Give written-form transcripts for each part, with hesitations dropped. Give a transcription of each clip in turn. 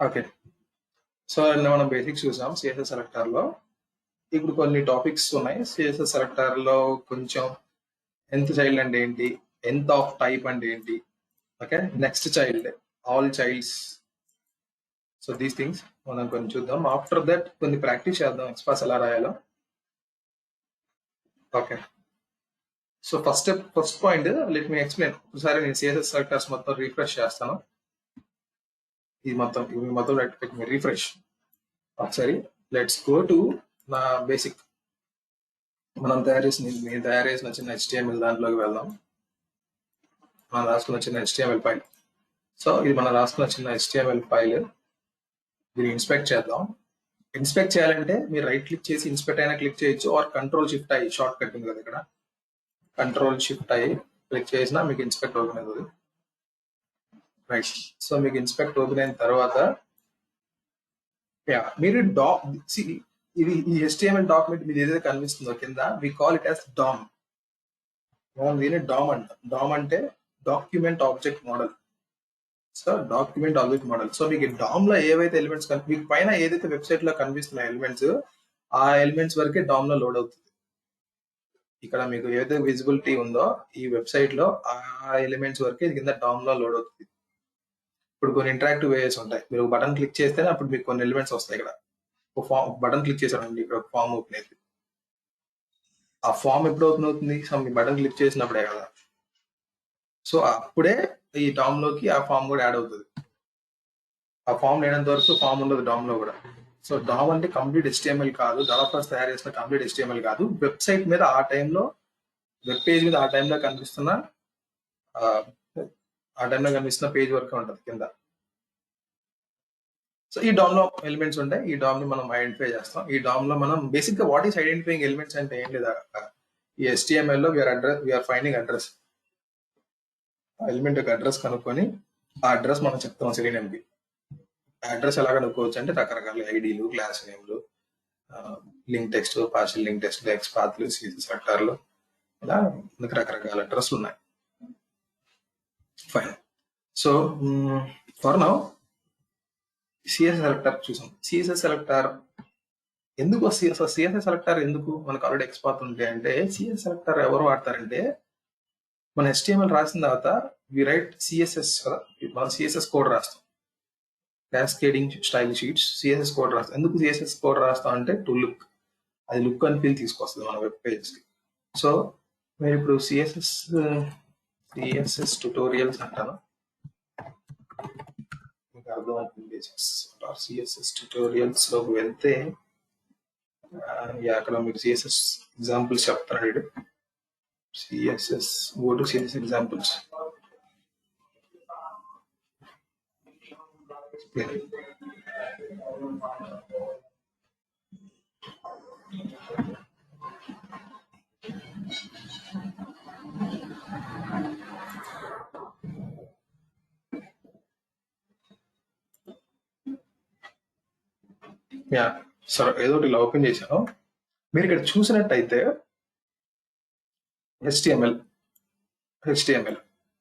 Okay. So నిన్న మనం basics చూసాం సిఎస్ఎస్ సెలెక్టర్ లో. ఇప్పుడు కొన్ని టాపిక్స్ ఉన్నాయి సిఎస్ఎస్ సెలెక్టర్ లో. కొంచెం ఎంత చైల్డ్ అంటే ఏంటి, ఎంత ఆఫ్ టైప్ అంటే ఏంటి, okay, next child, all childs. So these things మనం కొంచెం చూద్దాం. ఆఫ్టర్ దట్ కొన్ని ప్రాక్టీస్ చేద్దాం ఎక్స్పాస్ ఎలా రాయాలో. Okay. So first point let me explain. ఒకసారి నేను సిఎస్ఎస్ సెలెక్టర్స్ మొత్తం రీఫ్రెష్ చేస్తాను. ఇవి మొత్తం రీఫ్రెష్ ఒకసారి. లెట్స్ గో టు నా బేసిక్. నేను తయారు చేసిన చిన్న HTML దాంట్లోకి వెళ్దాం. మనం రాసుకున్న చిన్న HTML ఫైల్. సో ఇది మనం రాసుకున్న చిన్న HTML ఫైల్. దీన్ని ఇన్స్పెక్ట్ చేద్దాం. ఇన్స్పెక్ట్ చేయాలంటే మీరు రైట్ క్లిక్ చేసి ఇన్స్పెక్ట్ అయినా క్లిక్ చేయొచ్చు, ఆర్ Ctrl+Shift+I షార్ట్ కట్ ఉంది కదా ఇక్కడ. Ctrl+Shift+I క్లిక్ చేసినా మీకు ఇన్స్పెక్ట్ ఓపెన్ అవుతుంది. రైట్. సో మీకు ఇన్స్పెక్ట్ ఓపెన్ అయిన తర్వాత మీరు ఇది ఈ HTML డాక్యుమెంట్ మీద ఏదైతే కనిపిస్తుందో కింద, we call it as DOM. మనం దీన్ని DOM అంటాం. DOM అంటే document object model. So document object model. So మీకు DOM లో ఏవైతే ఎలిమెంట్స్ మీకు పైన ఏదైతే వెబ్సైట్ లో కనిపిస్తున్న ఎలిమెంట్స్, ఆ ఎలిమెంట్స్ వరకే DOM లో లోడ్ అవుతుంది. ఇక్కడ మీకు ఏదైతే విజిబిలిటీ ఉందో ఈ వెబ్సైట్ లో, ఆ ఎలిమెంట్స్ వరకే కింద DOM లో లోడ్ అవుతుంది. ఇప్పుడు కొన్ని ఇంటరాక్టివ్ వేస్ ఉంటాయి. మీరు బటన్ క్లిక్ చేస్తేనే అప్పుడు మీకు కొన్ని ఎలిమెంట్స్ వస్తాయి. ఇక్కడ బటన్ క్లిక్ చేశారండి, ఇక్కడ ఫామ్ ఓపెన్ అవుతుంది. ఆ ఫామ్ ఎప్పుడు ఓపెన్ అవుతుంది? సో మీ బటన్ క్లిక్ చేసినప్పుడే కదా. సో అప్పుడే ఈ DOM లోకి ఆ ఫామ్ కూడా యాడ్ అవుతుంది. ఆ ఫామ్ లేనంత వరకు ఫామ్ ఉండదు DOM లో కూడా. సో DOM అంటే కంప్లీట్ HTML కాదు, డెవలపర్స్ తయారు చేసిన కంప్లీట్ HTML కాదు. వెబ్సైట్ మీద ఆ టైంలో, వెబ్ పేజ్ మీద ఆ టైంలో కనిపిస్తున్న పేజ్ వరకు ఉంటుంది కింద. సో ఈ DOM లో ఎలిమెంట్స్ ఉంటాయి. ఈ DOM ని మనం ఐడెంటిఫై చేస్తాం. ఈ DOM లో మనం బేసిక్ గా వాట్ ఈస్ ఐడెంటిఫైయింగ్ ఎలిమెంట్స్ అంటే ఏం లేదా, ఈ HTML లో వీఆర్ ఫైండింగ్ అడ్రస్. ఎలిమెంట్ యొక్క అడ్రస్ కనుక్కొని ఆ అడ్రస్ మనం చెప్తాం సిరీనేమ్కి. అడ్రస్ ఎలా కనుక్కోవచ్చు అంటే రకరకాల ఐడీలు, క్లాస్ నేమ్లు, link text, partial link text, X పాత్లు, సిఎస్ఎస్ సెలెక్టర్లు, ఇలా మనకు రకరకాల అడ్రస్లు ఉన్నాయి. Fine. So for now CSS selector చూసాం. సిఎస్ఎస్ సెలెక్టర్ ఎందుకు, సిఎస్ఎస్ సెలెక్టర్ ఎందుకు మనకు ఆల్రెడీ ఎక్స్పాత్ ఉంటే అంటే, సిఎస్ఎస్ సెలెక్టర్ ఎవరు వాడతారంటే, మన HTML రాసిన తర్వాత వి రైట్ సిఎస్ఎస్ కదా, మనం సిఎస్ఎస్ కోడ్ రాస్తాం. Cascading style sheets CSS code రాస్తాం. ఎందుకు సిఎస్ఎస్ కోడ్ రాస్తాం అంటే, టు లుక్, అది లుక్ అండ్ ఫీల్ తీసుకొస్తుంది మన వెబ్ పేజ్కి. సో నేను ఇప్పుడు సిఎస్ఎస్ ట్యుటోరియల్స్ అంటాను, మీకు అర్థమవుతుంది. సిఎస్ఎస్ ట్యుటోరియల్స్ లోకి వెళ్తే అక్కడ మీకు సిఎస్ఎస్ ఎగ్జాంపుల్స్ చెప్తాడు. CSS, go to CSS examples. సరే, ఏదో ఇలా ఓపెన్ చేశాను. మీరు ఇక్కడ చూసినట్టయితే HTML,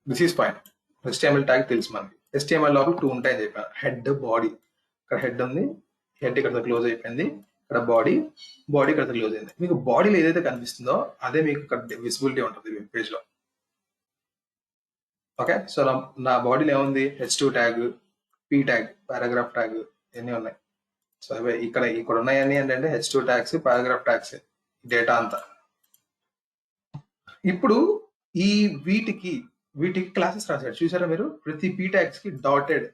this is fine. HTML tag తెలుసు మనకి. HTML లోపల 2 ఉంటాయని చెప్పాను, హెడ్, బాడీ. ఇక్కడ హెడ్ ఉంది, హెడ్ ఇక్కడ క్లోజ్ అయిపోయింది. ఇక్కడ బాడీ ఇక్కడ క్లోజ్ అయింది. మీకు బాడీలో ఏదైతే కనిపిస్తుందో అదే మీకు ఇక్కడ విజిబిలిటీ ఉంటుంది వెబ్ పేజ్ లో. ఓకే. సో నా బాడీలో ఏముంది, H2 tag, P tag, paragraph tag, ఇవన్నీ ఉన్నాయి. సో ఇక్కడ ఉన్నాయని ఏంటంటే H2 tags, paragraph tags, data అంతా. ఇప్పుడు ఈ వీటికి క్లాసెస్ రాశాడు, చూసారా మీరు? ప్రతి P ట్యాగ్స్ కి dotted,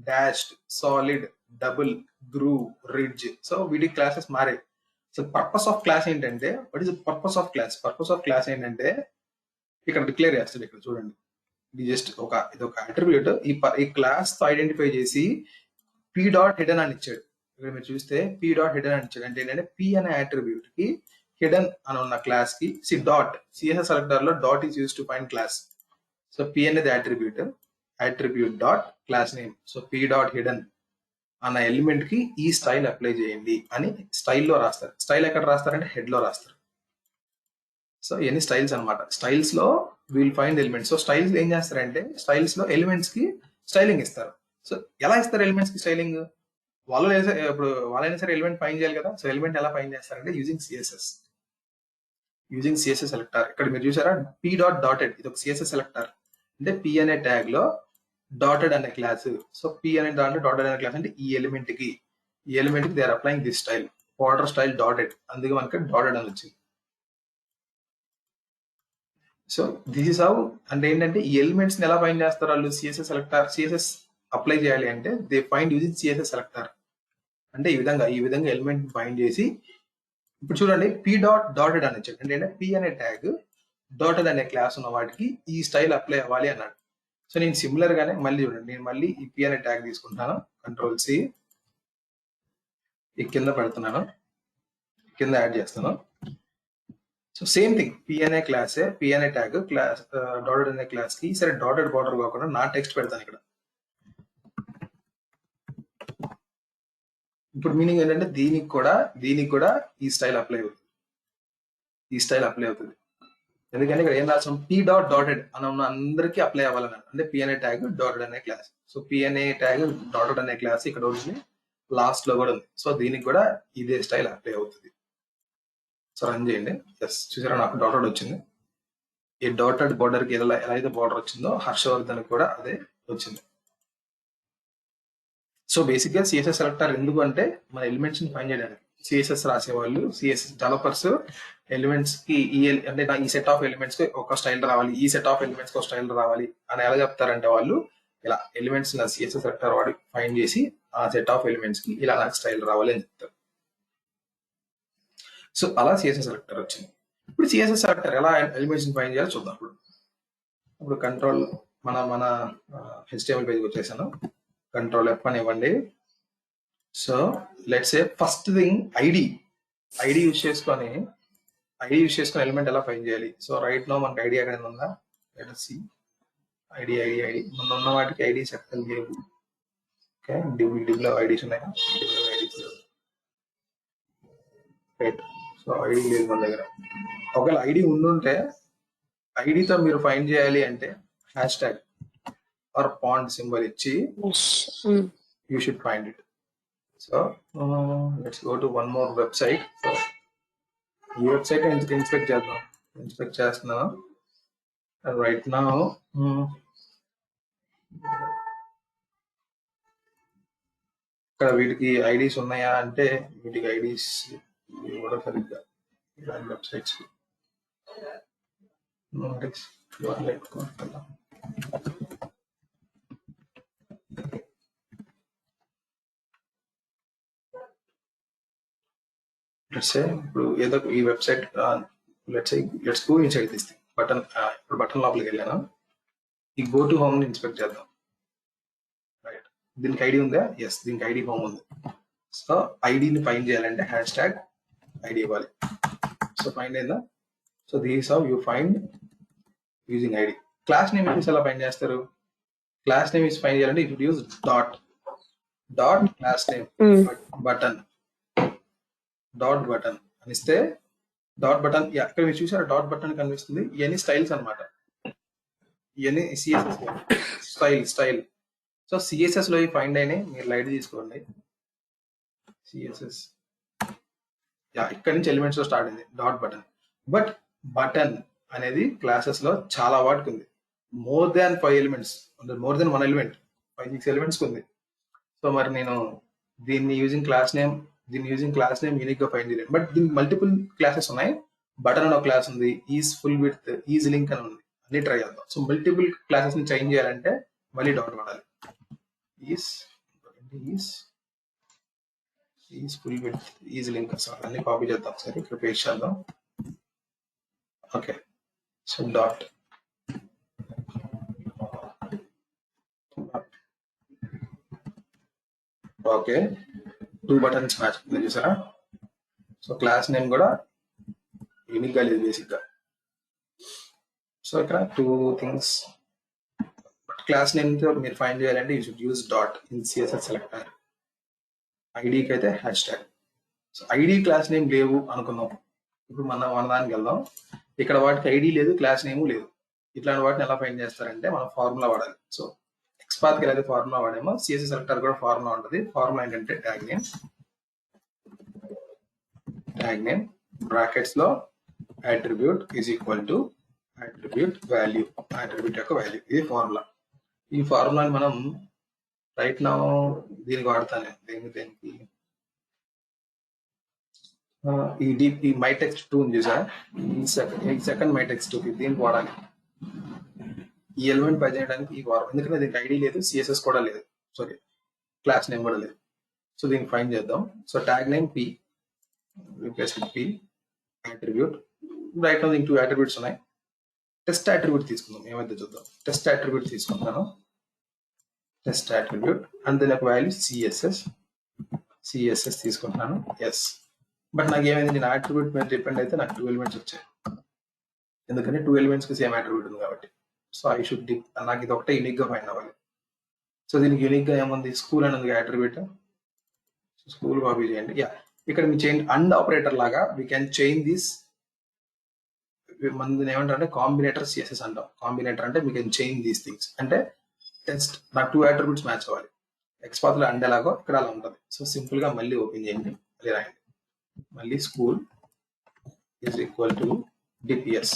dashed, solid, double, groove, ridge. So వీటికి క్లాసెస్ మారాయి. సో పర్పస్ ఆఫ్ క్లాస్ ఏంటంటే, what is purpose of class? Purpose of class ఏంటంటే ఇక్కడ డిక్లేర్ చేస్తాడు. ఇక్కడ చూడండి, ఇది జస్ట్ ఇది ఒక అట్రిబ్యూట్. ఈ క్లాస్ తో ఐడెంటిఫై చేసి P.hidden అని ఇచ్చాడు. ఇక్కడ మీరు చూస్తే P.hidden అని ఇచ్చాడు. అంటే ఏంటంటే P అనే అట్రిబ్యూట్ కి హిడెన్ అని ఉన్న క్లాస్ కి సిఎస్ఎస్ సెలెక్టర్ లో dot is use to find class. So P అనేది attribute dot class name. So P.hidden అన్న ఎలిమెంట్ కి ఈ స్టైల్ అప్లై చేయండి అని స్టైల్లో రాస్తారు. స్టైల్ ఎక్కడ రాస్తారంటే హెడ్ లో రాస్తారు. సో ఎన్ని స్టైల్స్ అనమాట. స్టైల్స్ లో wheel find elements. So styles ఏం చేస్తారంటే, స్టైల్స్ లో ఎలిమెంట్స్ కి స్టైలింగ్ ఇస్తారు. సో ఎలా ఇస్తారు ఎలిమెంట్స్ కి స్టైలింగ్? వాళ్ళైనా సరే ఎలిమెంట్ ఫైండ్ చేయాలి కదా. సో ఎలిమెంట్ ఎలా ఫైండ్ చేస్తారంటే యూజింగ్ సిఎస్ఎస్ సెలెక్టర్. ఇక్కడ మీరు చూసారా పీ డాటెడ్, ఇది ఒక సిఎస్ఎస్ సెలెక్టర్. అంటే పి అనే ట్యాగ్ లో డాటెడ్ అనే క్లాస్. సో పి అనే దాంట్లో డాటెడ్ అనే క్లాస్ అంటే ఈ ఎలిమెంట్ కి they are applying this style, border style dotted. అందుకే మనకి డాటెడ్ అని వచ్చింది. So this is how. అంటే ఏంటంటే ఈ ఎలిమెంట్స్ ని ఎలా ఫైండ్ చేస్తారు వాళ్ళు? సిఎస్ఎస్ అప్లై చేయాలి అంటే they find using CSS selector. అంటే ఈ విధంగా ఎలిమెంట్ ఫైండ్ చేసి, ఇప్పుడు చూడండి పీ డాటెడ్ అని వచ్చాడు. అంటే పి అనే ట్యాగ్ డాటెడ్ అనే క్లాస్ ఉన్న వాటికి ఈ స్టైల్ అప్లై అవ్వాలి అన్నాడు. సో నేను సిమిలర్ గానే మళ్ళీ చూడండి, నేను మళ్ళీ ఈ పి అనే ట్యాగ్ తీసుకుంటాను, Ctrl+C ఈ కింద పెడుతున్నాను, కింద యాడ్ చేస్తాను. సో సేమ్ థింగ్, పి అనే ట్యాగ్ క్లాస్ డాటెడ్ అనే క్లాస్ కి సరే డాటెడ్ బార్డర్ కాకుండా నా టెక్స్ట్ పెడతాను ఇక్కడ. ఇప్పుడు మీనింగ్ ఏంటంటే దీనికి కూడా ఈ స్టైల్ అప్లై అవుతుంది. ఎందుకంటే ఇక్కడ ఏం రాసాం, పీ డాటెడ్ అని ఉన్న అందరికీ అప్లై అవ్వాలన్నాడు. అంటే పి అనే ట్యాగ్ డాటెడ్ అనే క్లాస్. సో పి అనే ట్యాగ్ డాటెడ్ అనే క్లాస్ ఇక్కడ ఉంది, లాస్ట్ లో కూడా ఉంది. సో దీనికి కూడా ఇదే స్టైల్ అప్లై అవుతుంది. సో రన్ చేయండి. ఎస్, చూసారా నాకు డాటెడ్ వచ్చింది. ఈ డాటెడ్ బార్డర్ కి ఎలా అయితే బార్డర్ వచ్చిందో హర్షవర్ధన్ కూడా అదే వచ్చింది. సో బేసిక్ గా సిఎస్ఎస్ సెలెక్టర్ ఎందుకు అంటే మన ఎలిమెంట్స్ ని ఫైండ్ చేయడానికి. సిఎస్ఎస్ రాసేవాళ్ళు, సిఎస్ఎస్ డెవలపర్స్ ఎలిమెంట్స్ కి అంటే ఈ సెట్ ఆఫ్ ఎలిమెంట్స్ కి ఒక స్టైల్ రావాలి, ఈ సెట్ ఆఫ్ ఎలిమెంట్స్ కి ఒక స్టైల్ రావాలి అని ఎలా చెప్తారంటే వాళ్ళు ఇలా ఎలిమెంట్స్ నా సిఎస్ఎస్ సెలెక్టర్ వాడి ఫైండ్ చేసి ఆ సెట్ ఆఫ్ ఎలిమెంట్స్ కి ఇలా నాకు స్టైల్ రావాలి అని చెప్తారు. సో అలా సిఎస్ఎస్ సెలెక్టర్ వచ్చింది. ఇప్పుడు సిఎస్ఎస్ సెలెక్టర్ ఎలా ఎలిమెంట్స్ ని ఫైండ్ చేయాలో చూద్దాం. ఇప్పుడు కంట్రోల్ మన HTML పేజ్కి వచ్చేసాను. Ctrl+F అని ఇవ్వండి. So let's say first thing ID use చేసుకొని ఎలిమెంట్ ఎలా ఫైండ్ చేయాలి. సో రైట్ నో మనకి ఐడి ఎక్కడ ఉందా, లెట్ us see. ఐడి మొన్న ఉన్న వాటికి ఐడీస్ ఎక్కడ లేవు. ఓకే, డివ్ లో ఐడీస్ ఉన్నాయా? రైట్. సో ఐడి లేదు మన దగ్గర. ఒకవేళ ఐడి ఉండుంటే ఐడితో మీరు ఫైండ్ చేయాలి అంటే hash tag or pond symbol ఇచ్చి you should find it. So let's go to one more website. So ఈ వెబ్సైట్ ఇన్స్పెక్ట్ చేస్తున్నాను రైట్ నౌ. ఇక్కడ వీటికి ఐడీస్ ఉన్నాయా అంటే వీటికి ఐడీస్ కూడా సరిగ్గా వెబ్సైట్స్ ఇప్పుడు ఏదో ఈ website let's go inside this button. ఇప్పుడు బటన్ లోపలికి వెళ్ళాను. ఈ గో టు హోమ్ ని ఇన్స్పెక్ట్ చేద్దాం. రైట్, దీనికి ఐడి ఉందా? ఎస్, దీనికి ఐడి హోమ్ ఉంది. సో ఐడిని ఫైండ్ చేయాలంటే హ్యాష్ ట్యాగ్ ఐడి ఇవ్వాలి. సో ఫైండ్ అయిందా? So this how you find using ID. Class name ఎలా ఫైండ్ చేస్తారు? క్లాస్ నేమ్ ఫైండ్ చేయాలంటే you use dot class name button అని ఇస్తే బటన్ ఇక్కడ మీరు చూసారా డాట్ బటన్ కనిపిస్తుంది. ఇవన్నీ స్టైల్స్ అనమాట, ఇవన్నీ సిఎస్ఎస్ స్టైల్. సో సిఎస్ఎస్ లో ఫైండ్ అయినాయి, మీరు లైట్ తీసుకోండి. సిఎస్ఎస్ ఇక్కడ నుంచి ఎలిమెంట్స్ లో స్టార్ట్ అయింది డాట్ బటన్. బట్ బటన్ అనేది క్లాసెస్ లో చాలా వాటికి ఉంది. More than 5 elements, more than 1 element, 5-6 elements ఉంది. సో మరి నేను దీన్ని యూజింగ్ క్లాస్ నేమ్ యూనిక్ గా ఫైండ్ చేయలేను. బట్ దీనికి మల్టిపుల్ క్లాసెస్ ఉన్నాయి. బటన్ అని ఒక క్లాస్ ఉంది, is full with, is link అని ఉంది. అన్ని ట్రై చేద్దాం. సో మల్టిపుల్ క్లాసెస్ ని చేంజ్ చేయాలంటే మళ్ళీ డాట్ వాడాలి. Is full with, is link. అన్ని కాపీ చేద్దాం, సరే ఇక్కడ పేస్ట్ చేద్దాం. Okay, so dot okay, 2 buttons match చూసారా. సో క్లాస్ నేమ్ కూడా యూనిక్ గా లేదు బేసిక్ గా. సో ఇక్కడ 2 థింగ్స్. క్లాస్ నేమ్ తో మీరు ఫైండ్ చేయాలంటే you should use dot in CSS selector. ఐడికి అయితే hash tag. So ID class name లేవు అనుకుందాం. ఇప్పుడు మన దానికి వెళ్దాం. ఇక్కడ వాటికి ఐడి లేదు, క్లాస్ నేమ్ లేదు. ఇట్లాంటి వాటిని ఎలా ఫైండ్ చేస్తారంటే మనం ఫార్ములా వాడాలి. సో XPath కి ఏదైతే ఫార్ములా వాడేమో CSS సెలెక్టర్ కూడా ఫార్ములా ఉంటుంది. ఫార్ములా ఏంటంటే ట్యాగ్ నేమ్ బ్రాకెట్స్ లో attribute is equal to attribute value, attribute యొక్క వాల్యూ. ఇది ఫార్ములా. ఈ ఫార్ములాని మనం రైట్ నౌ దీనికి వాడతాను. దేనికి ఈ mytext 2 ఉంది సార్, ఈ సెకండ్ mytext 2 దీనికి వాడాలి. ఈ ఎలిమెంట్ పై చేయడానికి ఈ వారం, ఎందుకంటే దీనికి ఐడి లేదు, సిఎస్ఎస్ కూడా లేదు, సారీ క్లాస్ నేమ్ కూడా లేదు. సో దీనికి ఫైండ్ చేద్దాం. So tag name p replace with p attribute. Right now దీనికి 2 attributes ఉన్నాయి. టెస్ట్ అట్రిబ్యూట్ తీసుకుందాం, ఏమైతే చూద్దాం. టెస్ట్ అట్రిబ్యూట్ తీసుకుంటాను, టెస్ట్ అట్రిబ్యూట్ అండ్ దీని యొక్క వాల్యూ సిఎస్ఎస్ తీసుకుంటున్నాను. ఎస్, బట్ నాకు ఏమైంది, నేను అట్రిబ్యూట్ మీద డిపెండ్ అయితే నాకు 2 ఎలిమెంట్స్ వచ్చాయి, ఎందుకంటే 2 ఎలిమెంట్స్ కి సేమ్ అట్రిబ్యూట్ ఉంది కాబట్టి. సో ఐ షుడ్ నాకు ఇది ఒకటే యూనిక్ గా ఫైండ్ అవ్వాలి. సో దీనికి యూనిక్ గా ఏముంది, స్కూల్ అని ఉంది అట్రిబ్యూట్. స్కూల్ కాపీ చేయండి. యా, ఇక్కడ మీ చైన్ అండ్ ఆపరేటర్ లాగా వీ కెన్ చైన్ దిస్. మన ఏమంటారంటే కాంబినేటర్ సిఎస్ఎస్ అంటాం. కాంబినేటర్ అంటే we can chain these things. అంటే టెస్ట్ నాకు 2 అట్రిబ్యూట్స్ మ్యాచ్ అవ్వాలి. XPath లో అండ్ ఎలాగో ఇక్కడ అలా ఉంటుంది. సో సింపుల్ గా మళ్ళీ ఓపెన్ చేయండి, మళ్ళీ రాయండి, మళ్ళీ school is equal to DPS.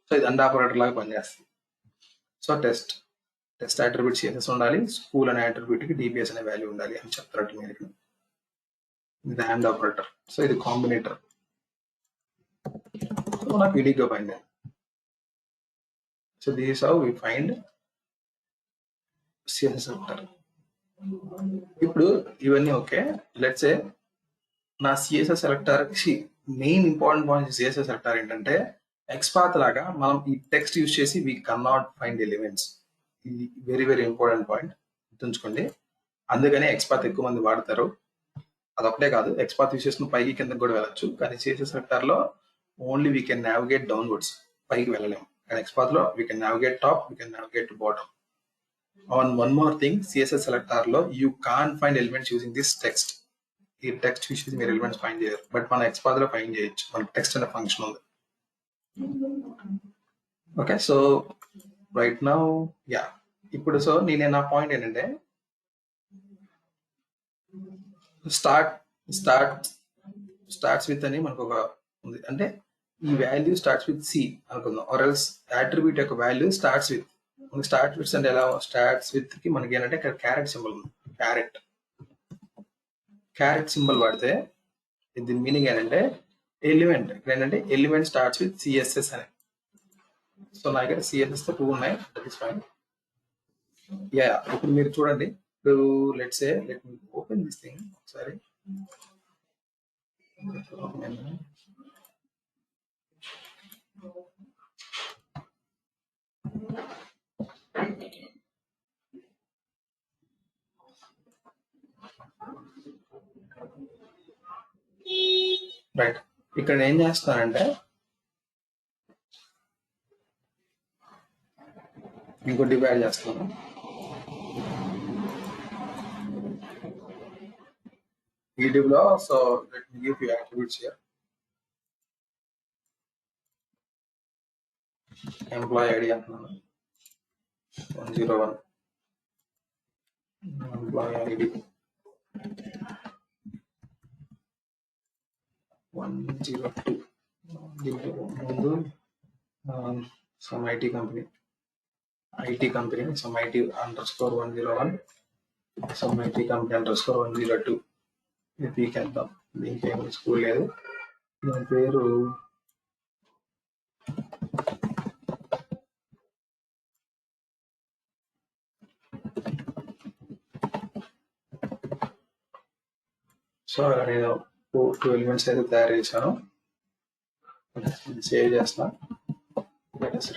So ఇది అండ్ ఆపరేటర్ లాగా పనిచేస్తుంది. సో టెస్ట్ అట్రిబ్యూట్ సిఎస్ఎస్ ఉండాలి, స్కూల్ అనే అట్రిబ్యూట్ కి డిపిఎస్ అనే వాల్యూ ఉండాలి అని చెప్తారు మీరు. ఇది అండ్ ఆపరేటర్. సో ఇది కాంబినేటర్. సో నాకు యూనిక్ గా find. So this how we find CSS selector. ఇప్పుడు ఇవన్నీ ఓకే. లెట్స్ సే నా CSS selector main important point CSS selector ఏంటంటే, XPath లాగా మనం ఈ టెక్స్ట్ యూజ్ చేసి we can not find elements. ఇది వెరీ వెరీ ఇంపార్టెంట్ పాయింట్, గుర్తుంచుకోండి. అందుకనే XPath ఎక్కువ మంది వాడతారు. అదొకటే కాదు, XPath యూజ్ చేసిన పైకి కిందకి కూడా వెళ్ళచ్చు, కానీ సిఎస్ఎస్ సెలెక్టర్ లో only we can navigate downwards, పైకి వెళ్ళలేము. కానీ XPath లో we can navigate top, we can navigate to bottom. On one more thing, CSS selector లో you can't find elements using this text. ఈ టెక్స్ట్ యూజ్ చేసి మీరు elements find చేయరు, but మన XPath లో ఫైండ్ చేయొచ్చు. మన టెక్స్ట్ అనే ఫంక్షన్ ఉంది. Okay, so right now yeah, ఇప్పుడు సో నేను నా పాయింట్ ఏంటంటే, స్టార్ట్స్ విత్ అని మనకు ఒక ఉంది. అంటే ఈ వాల్యూ స్టార్ట్స్ విత్ సి అనుకుందాం, ఆర్ ఎల్స్ అట్రిబ్యూట్ యొక్క వాల్యూ స్టార్ట్స్ విత్. మనకి స్టార్ట్ విత్ అంటే ఎలా, స్టార్ట్స్ విత్ కి మనకి ఏంటంటే ఇక్కడ క్యారెట్ సింబల్ ఉంది. క్యారెట్ సింబల్ వాడితే దీని మీనింగ్ ఏంటంటే ఎలిమెంట్, ఇక్కడ ఏంటంటే ఎలిమెంట్ స్టార్ట్స్ విత్ సిఎస్ఎస్ అని. సో నా దగ్గర సిఎస్ఎస్ తో 2 ఉన్నాయి, దట్ ఇస్ ఫైన్. యా, ఇప్పుడు మీరు చూడండి. ఇప్పుడు let me open this thing ఒకసారి. రైట్, ఇక్కడ ఏం చేస్తానంటే ఇంకో డివైడ్ చేస్తున్నాను. ఈ div లో so let me give you attributes here. Employee ID అంటున్నాను 101, ఎంప్లాయీ ఐడి 102. ముందు some IT company some IT underscore 101, some IT company underscore 102. ఇది పీకేద్దాం. దీనికి ఏమి స్కూల్ లేదు, దీని పేరు సో నేను 2 ఎలిమెంట్స్ అయితే తయారు చేశాను. సేవ్ చేస్తా,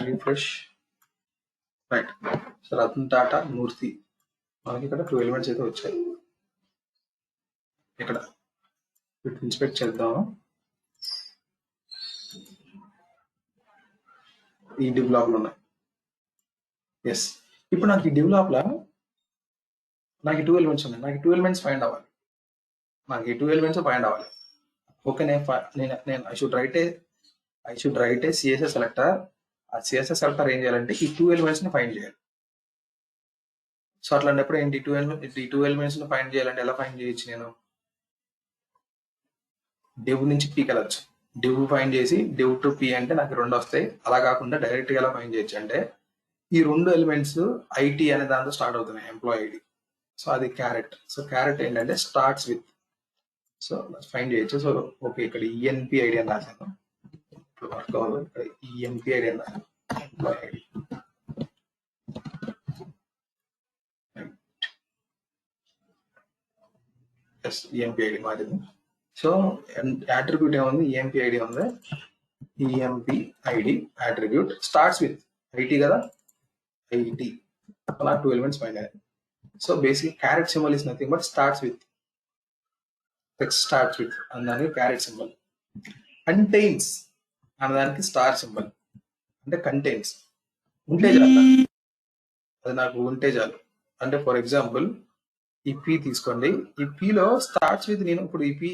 refresh. Right, so Ratan Tata Murthy, మనకి ఇక్కడ 2 ఎలిమెంట్స్ అయితే వచ్చాయి. ఇక్కడ ఇన్స్పెక్ట్ చేద్దాము. ఈ div block లో ఉన్నాయి. ఎస్, ఇప్పుడు నాకు ఈ div block లో నాకు 2 ఎలిమెంట్స్ ఉన్నాయి. నాకు 2 ఎలిమెంట్స్ ఫైండ్ అవ్వాలి. ఓకే, నేను I should write A CSS selector. ఆ సిఎస్ఎస్ సెలెక్టర్ ఏం చేయాలంటే ఈ 2 ఎలిమెంట్స్ ని ఫైండ్ చేయాలి. సో అట్లాంటప్పుడు ఏంటి ఈ టూ ఎలిమెంట్స్ ఫైండ్ చేయాలంటే ఎలా ఫైండ్ చేయొచ్చు నేను డివ్ నుంచి పీకి వెళ్ళచ్చు డివ్ ఫైండ్ చేసి డివ్ టు పీ అంటే నాకు రెండు వస్తాయి అలా కాకుండా డైరెక్ట్ గా ఎలా ఫైండ్ చేయొచ్చు అంటే ఈ రెండు ఎలిమెంట్స్ ఐటీ అనే దాంతో స్టార్ట్ అవుతున్నాయి ఎంప్లాయ్ ఐడి సో అది క్యారెట్ సో క్యారెట్ ఏంటంటే స్టార్ట్స్ విత్ సో ఫైండ్ చేయొచ్చు సో ఓకే ఇక్కడ ఈఎన్పి ఐడి అని రాశాను ఇప్పుడు వర్క్ అవ్వదు ఇక్కడ ఈఎన్పి ఐడి అని రాశాను ఎంప్లాయ్ ఐడి ఈఎంపీ ఐడి మారింది సో యాట్రిబ్యూట్ ఏముంది ఈఎంపీ ఐడి ఉంది EMP ID attribute starts with IT కదా ఐటీ అలా టూ ఎలిమెంట్స్ ఫైండ్ అయ్యాయి so basic carrot symbol is nothing but starts with text starts with అన్నదానికి carrot symbol contains అన్నదానికి star symbol అంటే contains ఉంటే చాలు అది నాకు ఉంటే చాలు అంటే ఫర్ ఎగ్జాంపుల్ ఈ పీ తీసుకోండి ఈ పీలో స్టార్ట్స్ విత్ నేను ఇప్పుడు ఈ పీ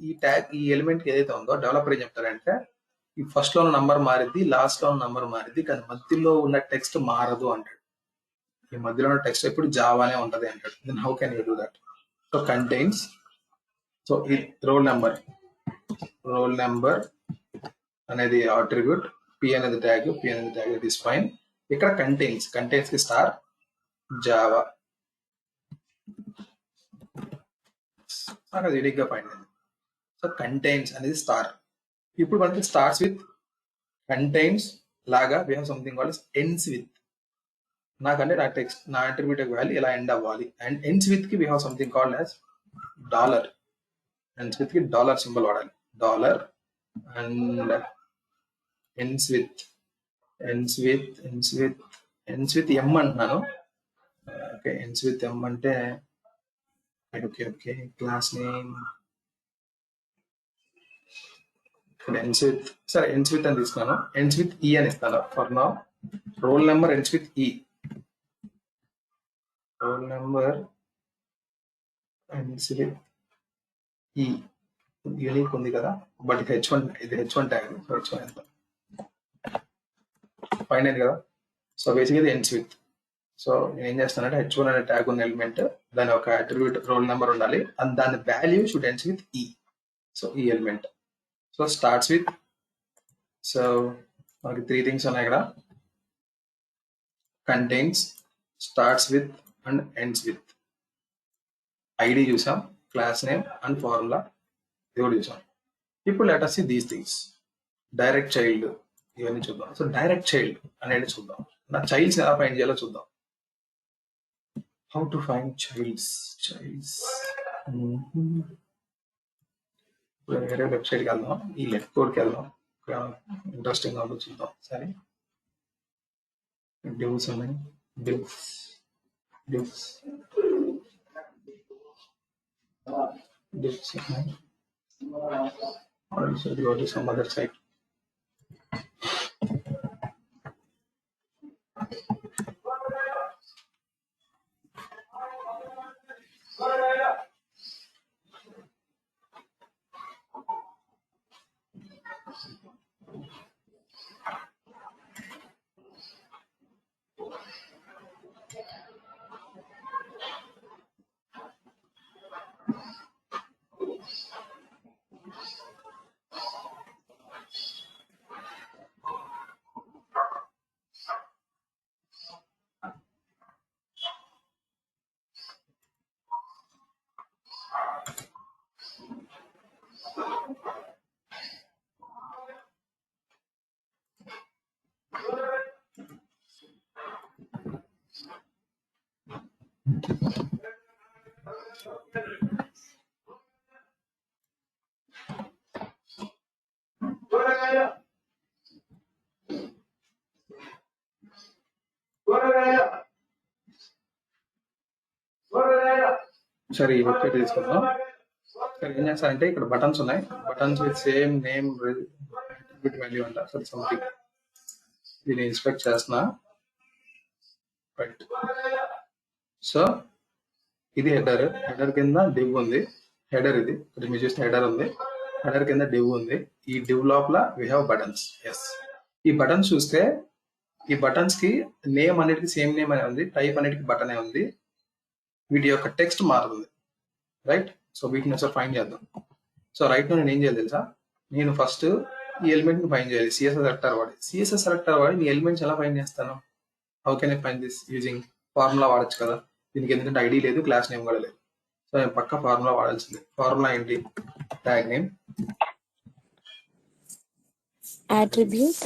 ఈ ట్యాగ్ ఈ ఎలిమెంట్ ఏదైతే ఉందో డెవలపర్ ఏం చెప్తారంటే ఈ ఫస్ట్ లో ఉన్న నంబర్ మారిద్ది లాస్ట్ లో ఉన్న నంబర్ మారిద్ది కానీ మధ్యలో ఉన్న టెక్స్ట్ మారదు అంటాడు ఈ మధ్యలో ఉన్న టెక్స్ట్ ఎప్పుడు జావానే ఉంటది అంటాడు then how can you do that so contains so ఈ రోల్ నెంబర్ అనేది అట్రిబ్యూట్ పి అనేది ట్యాగ్ ఇట్ ఈస్ ఫైన్ ఇక్కడ కంటైన్స్ కి స్టార్ జావా అది యూనిక్ గా ఫైండ్ అయింది సో కంటైన్స్ అనేది స్టార్ ఇప్పుడు మనకి స్టార్ట్స్ విత్ కంటైన్స్ లాగా we have something called ends with నాకంటే నా టెక్స్ట్ నా అట్రిబ్యూట్ వాల్యూ ఇలా ఎండ్ అవ్వాలి అండ్ ఎండ్స్ విత్ కి we have something called as dollar ends with కి డాలర్ సింబల్ వాడాలి డాలర్ అండ్ ఎండ్స్ విత్ ఎం అంటున్నాను ఓకే ఎండ్స్ విత్ ఎం అంటే okay class name ends with సరే ఎండ్స్ విత్ అని తీసుకున్నాను ఎండ్స్ విత్ ఈ అని ఇస్తాను for now roll number ends with ఈ రోల్ నెంబర్ ఎండ్స్ విత్ ఈ యూనిక్ ఉంది కదా బట్ ఇది హెచ్1 ట్యాగ్ హెచ్1 ఎంత ఫైన్ అయింది కదా సో బేసిక్ ఇది ఎండ్స్ విత్ సో నేను ఏం చేస్తానంటే హెచ్1 అనే ట్యాగ్ ఉన్న ఎలిమెంట్ దాని ఒక అట్రిబ్యూట్ రోల్ నెంబర్ ఉండాలి అండ్ దాని వాల్యూ షుడ్ ఎండ్స్ విత్ ఈ సో ఈ element so starts with so మనకి 3 థింగ్స్ ఉన్నాయి ఇక్కడ contains starts with and ends with ID చూసాం క్లాస్ నేమ్ అండ్ ఫార్ములా ఇది కూడా చూసాం ఇప్పుడు let us see these things direct child ఇవన్నీ చూద్దాం సో డైరెక్ట్ చైల్డ్ అనేది చూద్దాం నా చైల్డ్స్ ఎలా ఫైండ్ చేయాలో చూద్దాం హౌ టు ఫైండ్ చైల్డ్స్ వేరే వెబ్సైట్కి వెళ్దాం ఈ లెఫ్ట్ కోడ్కి వెళ్దాం ఇంట్రెస్టింగ్ గా చూద్దాం సరే డివ్స్ ఉన్నాయి డివ్స్ ఉన్నాయి or you should go to some other site. సరే ఈ వెబ్సైట్ తీసుకుందాం. సరే ఏం చేస్తారంటే ఇక్కడ బటన్స్ ఉన్నాయి, buttons with same name with value అంట. సరే సంథింగ్ దీన్ని ఇన్స్పెక్ట్ చేస్తున్నా. రైట్, సో ఇది హెడర్, హెడర్ కింద డివ్ ఉంది. హెడర్ ఇది ఇక్కడ మీరు చూస్తే హెడర్ ఉంది, హెడర్ కింద డివ్ ఉంది. ఈ డివ్ లోపల వీ హ్యావ్ బటన్స్. ఎస్, ఈ బటన్స్ చూస్తే ఈ బటన్స్ కి నేమ్ అన్నిటికి సేమ్ నేమ్ అనే ఉంది, టైప్ అన్నిటికి బటనే ఉంది. వీటి యొక్క టెక్స్ట్ మారుతుంది, రైట్? సో వీటిని ఒకసారి ఫైండ్ చేద్దాం. సో రైట్ లో నేను ఏం చేయాలి తెలుసా? నేను ఫస్ట్ ఈ ఎలిమెంట్ ని ఫైండ్ చేయాలి సిఎస్ఎస్ సెలెక్టర్ వాడి. సిఎస్ఎస్ సెలెక్టర్ వాడి ఈ ఎలిమెంట్స్ ఎలా ఫైండ్ చేస్తాను? How can I find this using formula వాడచ్చు కదా దీనికి, ఎందుకంటే ఐడి లేదు, క్లాస్ నేమ్ కూడా లేదు. సో నేను పక్క ఫార్ములా వాడాల్సింది. ఫార్ములా ఏంటి? Tag name attribute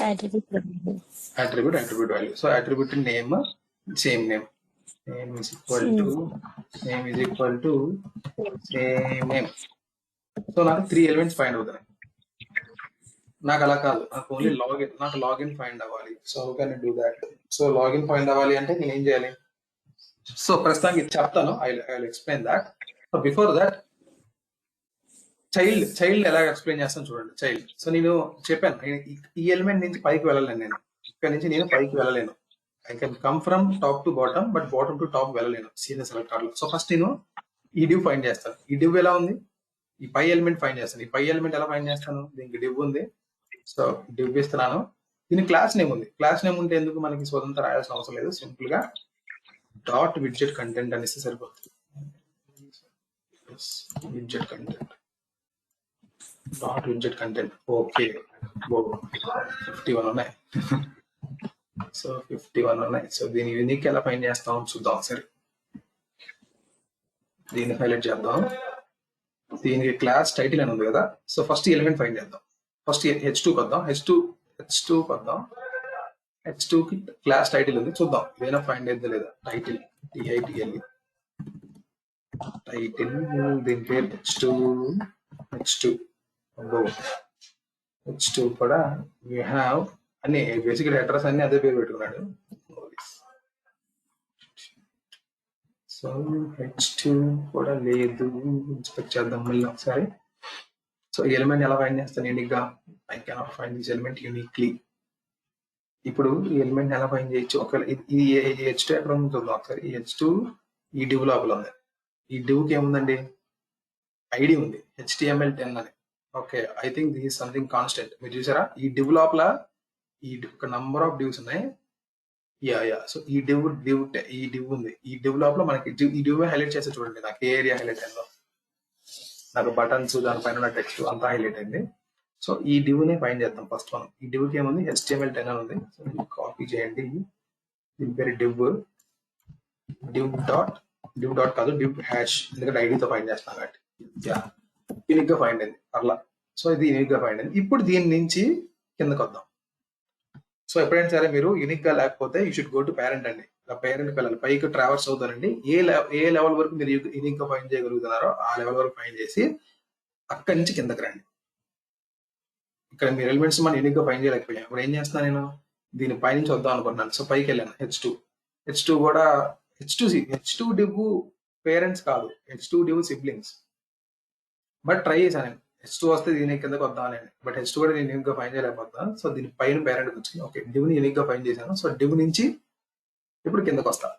value. So attribute name same name is equal to same name. So నాకు 3 ఎలిమెంట్స్ ఫైండ్ అవుతాయి. నాకు అలా కాదు, నాకు ఓన్లీ లాగిన్ ఫైండ్ అవ్వాలి. So how can I do that? So login find అవ్వాలి అంటే నేను ఏం చేయాలి? సో ప్రస్తుతానికి ఇది చెప్తాను, I explain that. So before that child ఎలా ఎక్స్ప్లెయిన్ చేస్తాను చూడండి. చైల్డ్, సో నేను చెప్పాను ఈ ఎలిమెంట్ నుంచి పైకి వెళ్ళలేను, నేను ఇక్కడ నుంచి నేను పైకి వెళ్ళలేను. I can come from top to bottom, but bottom to top వెళ్ళలేను సిఎస్ఎస్ సెలెక్టర్ లో. సో ఫస్ట్ నేను ఈ డివ్ ఫైండ్ చేస్తాను. ఈ డివ్ ఎలా ఉంది? ఈ పై ఎలిమెంట్ ఫైండ్ చేస్తాను. ఈ పై ఎలిమెంట్ ఎలా ఫైండ్ చేస్తాను? దీనికి డివ్ ఉంది. సో డివ్ ఇస్తున్నాను. దీని క్లాస్ నేమ్ ఉంది. క్లాస్ నేమ్ ఉంటే ఎందుకు మనకి స్వతంత్ర రాయాల్సిన అవసరం లేదు, సింపుల్ గా డాట్ విడ్జెట్ కంటెంట్ అనేసి సరిపోతుంది. Widget content dot widget content. Okay, 51 ఉన్నాయి. సో 51 ఉన్నాయి. సో దీని యూనిక్ ఎలా ఫైండ్ చేస్తాం చూద్దాం. సరే, దీన్ని హైలైట్ చేద్దాం. దీనికి క్లాస్ టైటిల్ అని ఉంది కదా. సో ఫస్ట్ ఎలిమెంట్ ఫైండ్ చేద్దాం. ఫస్ట్ H2 వద్దాం. H2 వద్దాం. H2 కి క్లాస్ టైటిల్ ఉంది, చూద్దాం ఏదైనా ఫైండ్ అయితే లేదా. టైటిల్ TITL టైటిల్, దీని పేరు H2. H2 కూడా we have అన్ని బేసిక్ అడ్రస్ అన్ని అదే పేరు పెట్టుకున్నాడు. సో H2 కూడా లేదు, ఇన్స్పెక్ట్ చేద్దాం మళ్ళీ ఒకసారి. సో ఎలిమెంట్ ఎలా ఫైండ్ చేస్తాను యూనిక్ గా? I cannot find this element uniquely. ఇప్పుడు ఈ ఎలిమెంట్ ఎలా ఫైండ్ చేయొచ్చు? ఒకవేళ ఈ H2 ఎక్కడ ఉంది చూద్దాం ఒకసారి. ఈ H2 ఈ డివ్ లోపల ఉంది. ఈ డివ్కి ఏముందండి? ఐడి ఉంది, HTML10 అని. Okay, I think this is something constant. మీరు చూసారా ఈ డివ్ లోపల ఈ ఒక నంబర్ ఆఫ్ డివ్స్ ఉన్నాయి. సో ఈ డివ్ ఉంది. ఈ డివ్ లోపల మనకి ఈ డివ్ హైలైట్ చేస్తే చూడండి, నాకు ఏ ఏరియా హైలైట్ అయిందో. నాకు బటన్స్, దానిపైన ఉన్న టెక్స్ట్ అంతా హైలైట్ అయింది. సో ఈ డివ్ ని ఫైండ్ చేద్దాం ఫస్ట్ మనం. ఈ డివ్ కి ఏముంది? HTML10 అని ఉంది. సో కాపీ చేయండి. దీని పేరు డివ్ డాట్ కాదు, డివ్ హ్యాష్, ఎందుకంటే ఐడితో ఫైండ్ చేస్తాను కాబట్టి. యూనిక్ గా ఫైండ్ అయింది అట్లా. సో ఇది యూనిక్ గా ఫైండ్ అయింది. ఇప్పుడు దీని నుంచి కిందకి వద్దాం. సో ఎప్పుడైనా సరే మీరు యూనిక్ గా లేకపోతే you should go to parent అండి. పేరెంట్ కి వెళ్ళాలి, పైకి ట్రావర్స్ అవుతారండి. ఏ లెవెల్ వరకు మీరు యూనిక్ గా ఫైండ్ చేయగలుగుతున్నారో ఆ లెవెల్ వరకు ఫైండ్ చేసి అక్కడి నుంచి కిందకి రండి. ఇక్కడ మీరు ఎలిమెంట్స్ మనం యూనిక్ గా ఫైండ్ చేయలేకపోయాం. ఇప్పుడు ఏం చేస్తున్నాను నేను? దీని పైనుంచి వద్దాం అనుకుంటున్నాను. సో పైకి వెళ్ళాను. H2 కూడా H2 డివ్ పేరెంట్స్ కాదు, H2 div siblings. But try చేశాను నేను. H2 వస్తే దీని కిందకి వద్దామని, బట్ H2 కూడా నేను యూనిక్ గా ఫైండ్ చేయలేకపోతాను. సో దీని పైన పేరెంట్ వచ్చింది. ఓకే, డివ్ ని యూనిక్ గా ఫైండ్ చేశాను. సో డివ్ నుంచి ఇప్పుడు కిందకి వస్తాను.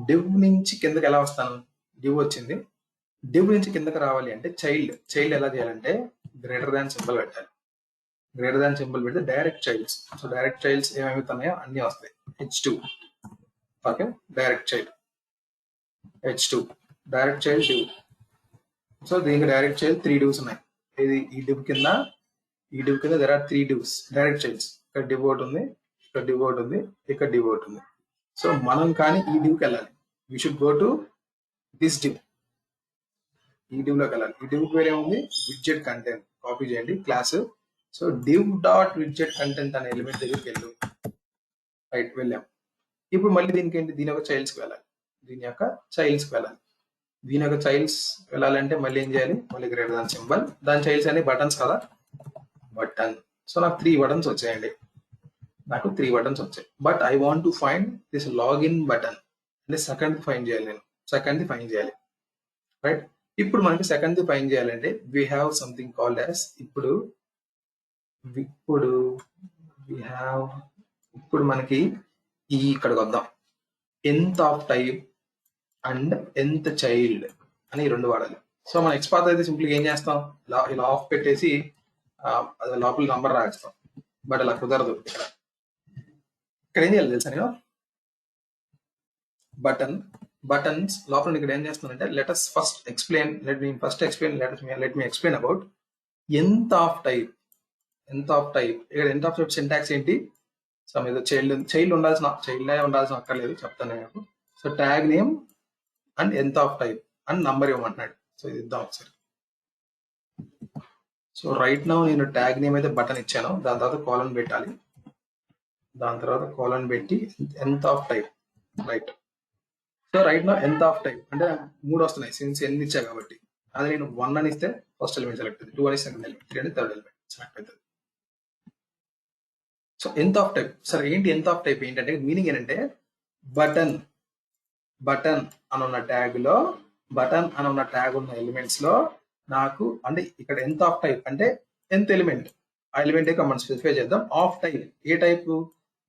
డివ్ నుంచి కిందకి ఎలా వస్తాను? డివ్ వచ్చింది. డివ్ నుంచి కిందకి రావాలి అంటే చైల్డ్ ఎలా చేయాలంటే గ్రేటర్ దాన్ సింబల్ పెట్టాలి. గ్రేటర్ దాన్ సింబల్ పెడితే direct childs. So direct childs ఏమవుతున్నాయో అన్ని వస్తాయి. H2, okay, direct child H2, direct child div. So దీనికి డైరెక్ట్ చైల్డ్ 3 డివ్స్ ఉన్నాయి. ఇది ఈ డివ్ కింద there are 3 divs direct childs. ఇక్కడ డివ్ ఒకటి ఉంది, ఇక్కడ డివ్ ఒకటి ఉంది, ఇక్కడ డివ్ ఒకటి ఉంది. సో మనం కానీ ఈ డివ్కి వెళ్ళాలి. We should go to this div. ఈ డివ్ లోకి వెళ్ళాలి. ఈ డివ్ పేరు ఏముంది? Widget content. కాపీ చేయండి class. So div dot widget content అనే ఎలిమెంట్ దగ్గరికి వెళ్ళు. రైట్, వెళ్ళాం. ఇప్పుడు మళ్ళీ దీనికి ఏంటి? దీని యొక్క చైల్డ్స్కి వెళ్ళాలి. దీని యొక్క చైల్డ్స్ వెళ్ళాలంటే మళ్ళీ ఏం చేయాలి? మళ్ళీ గ్రేటర్ దాన్ సింబల్. దాని చైల్డ్స్ అన్ని బటన్స్ కదా, బటన్. సో నాకు 3 బటన్స్ వచ్చాయండి. But I want to find this login button అంటే సెకండ్ ఫైండ్ చేయాలి. నేను సెకండ్ ఫైండ్ చేయాలి, రైట్? ఇప్పుడు మనకి సెకండ్ ఫైండ్ చేయాలంటే we have something called as ఇప్పుడు మనకి ఇక్కడికి వద్దాం. ఎంత ఆఫ్ టైప్ అండ్ ఎంత చైల్డ్ అని 2 వాడాలి. సో మన ఎక్స్పాత్ అయితే సింపుల్గా ఏం చేస్తాం? ఇలా ఆఫ్ పెట్టేసి అది లోపల నంబర్ రాస్తాం. బట్ అలా కుదరదు. ఇక్కడ ఏం చేయాలి తెలుసా? నేను బటన్ బటన్స్ లోపల ఇక్కడ ఏం చేస్తున్నానంటే లెట్ మీ ఎక్స్ప్లెయిన్ అబౌట్ ఎంత ఆఫ్ టైప్ ఇక్కడ ఎంత ఆఫ్ టైప్ సింటాక్స్ ఏంటి. సో మీద చైల్డ్ ఉండాల్సిన అక్కర్లేదు, చెప్తాను నేను. సో ట్యాగ్ నేమ్ అండ్ ఎంత ఆఫ్ టైప్ అండ్ నంబర్ ఇవ్వమంటున్నాడు. సో ఇది ఇద్దాం ఒకసారి. సో రైట్ నౌ నేను ట్యాగ్ నేమ్ అయితే బటన్ ఇచ్చాను, దాని తర్వాత కాలన్ పెట్టాలి, దాని తర్వాత కాలన్ పెట్టి ఎంత of type right. So right now ఎంత ఆఫ్ టైప్ అంటే 3 వస్తున్నాయి సిన్స్ ఎన్ని ఇచ్చా కాబట్టి. అది నేను 1 అని ఇస్తే ఫస్ట్ ఎలిమెంట్ సెలెక్ట్ అవుతుంది, 2 అని సెకండ్ ఎలిమెంట్, 3 అని థర్డ్ ఎలిమెంట్ సెలెక్ట్ అవుతుంది. సో ఎంత ఆఫ్ టైప్. సరే ఏంటి ఎంత ఆఫ్ టైప్ ఏంటంటే మీనింగ్ ఏంటంటే బటన్ అని ఉన్న ట్యాగ్ లో ఉన్న ఎలిమెంట్స్ లో నాకు అంటే ఇక్కడ ఎంత ఆఫ్ టైప్ అంటే ఎంత ఎలిమెంట్, ఆ ఎలిమెంట్ మనం స్పెసిఫై చేద్దాం. Of type A type,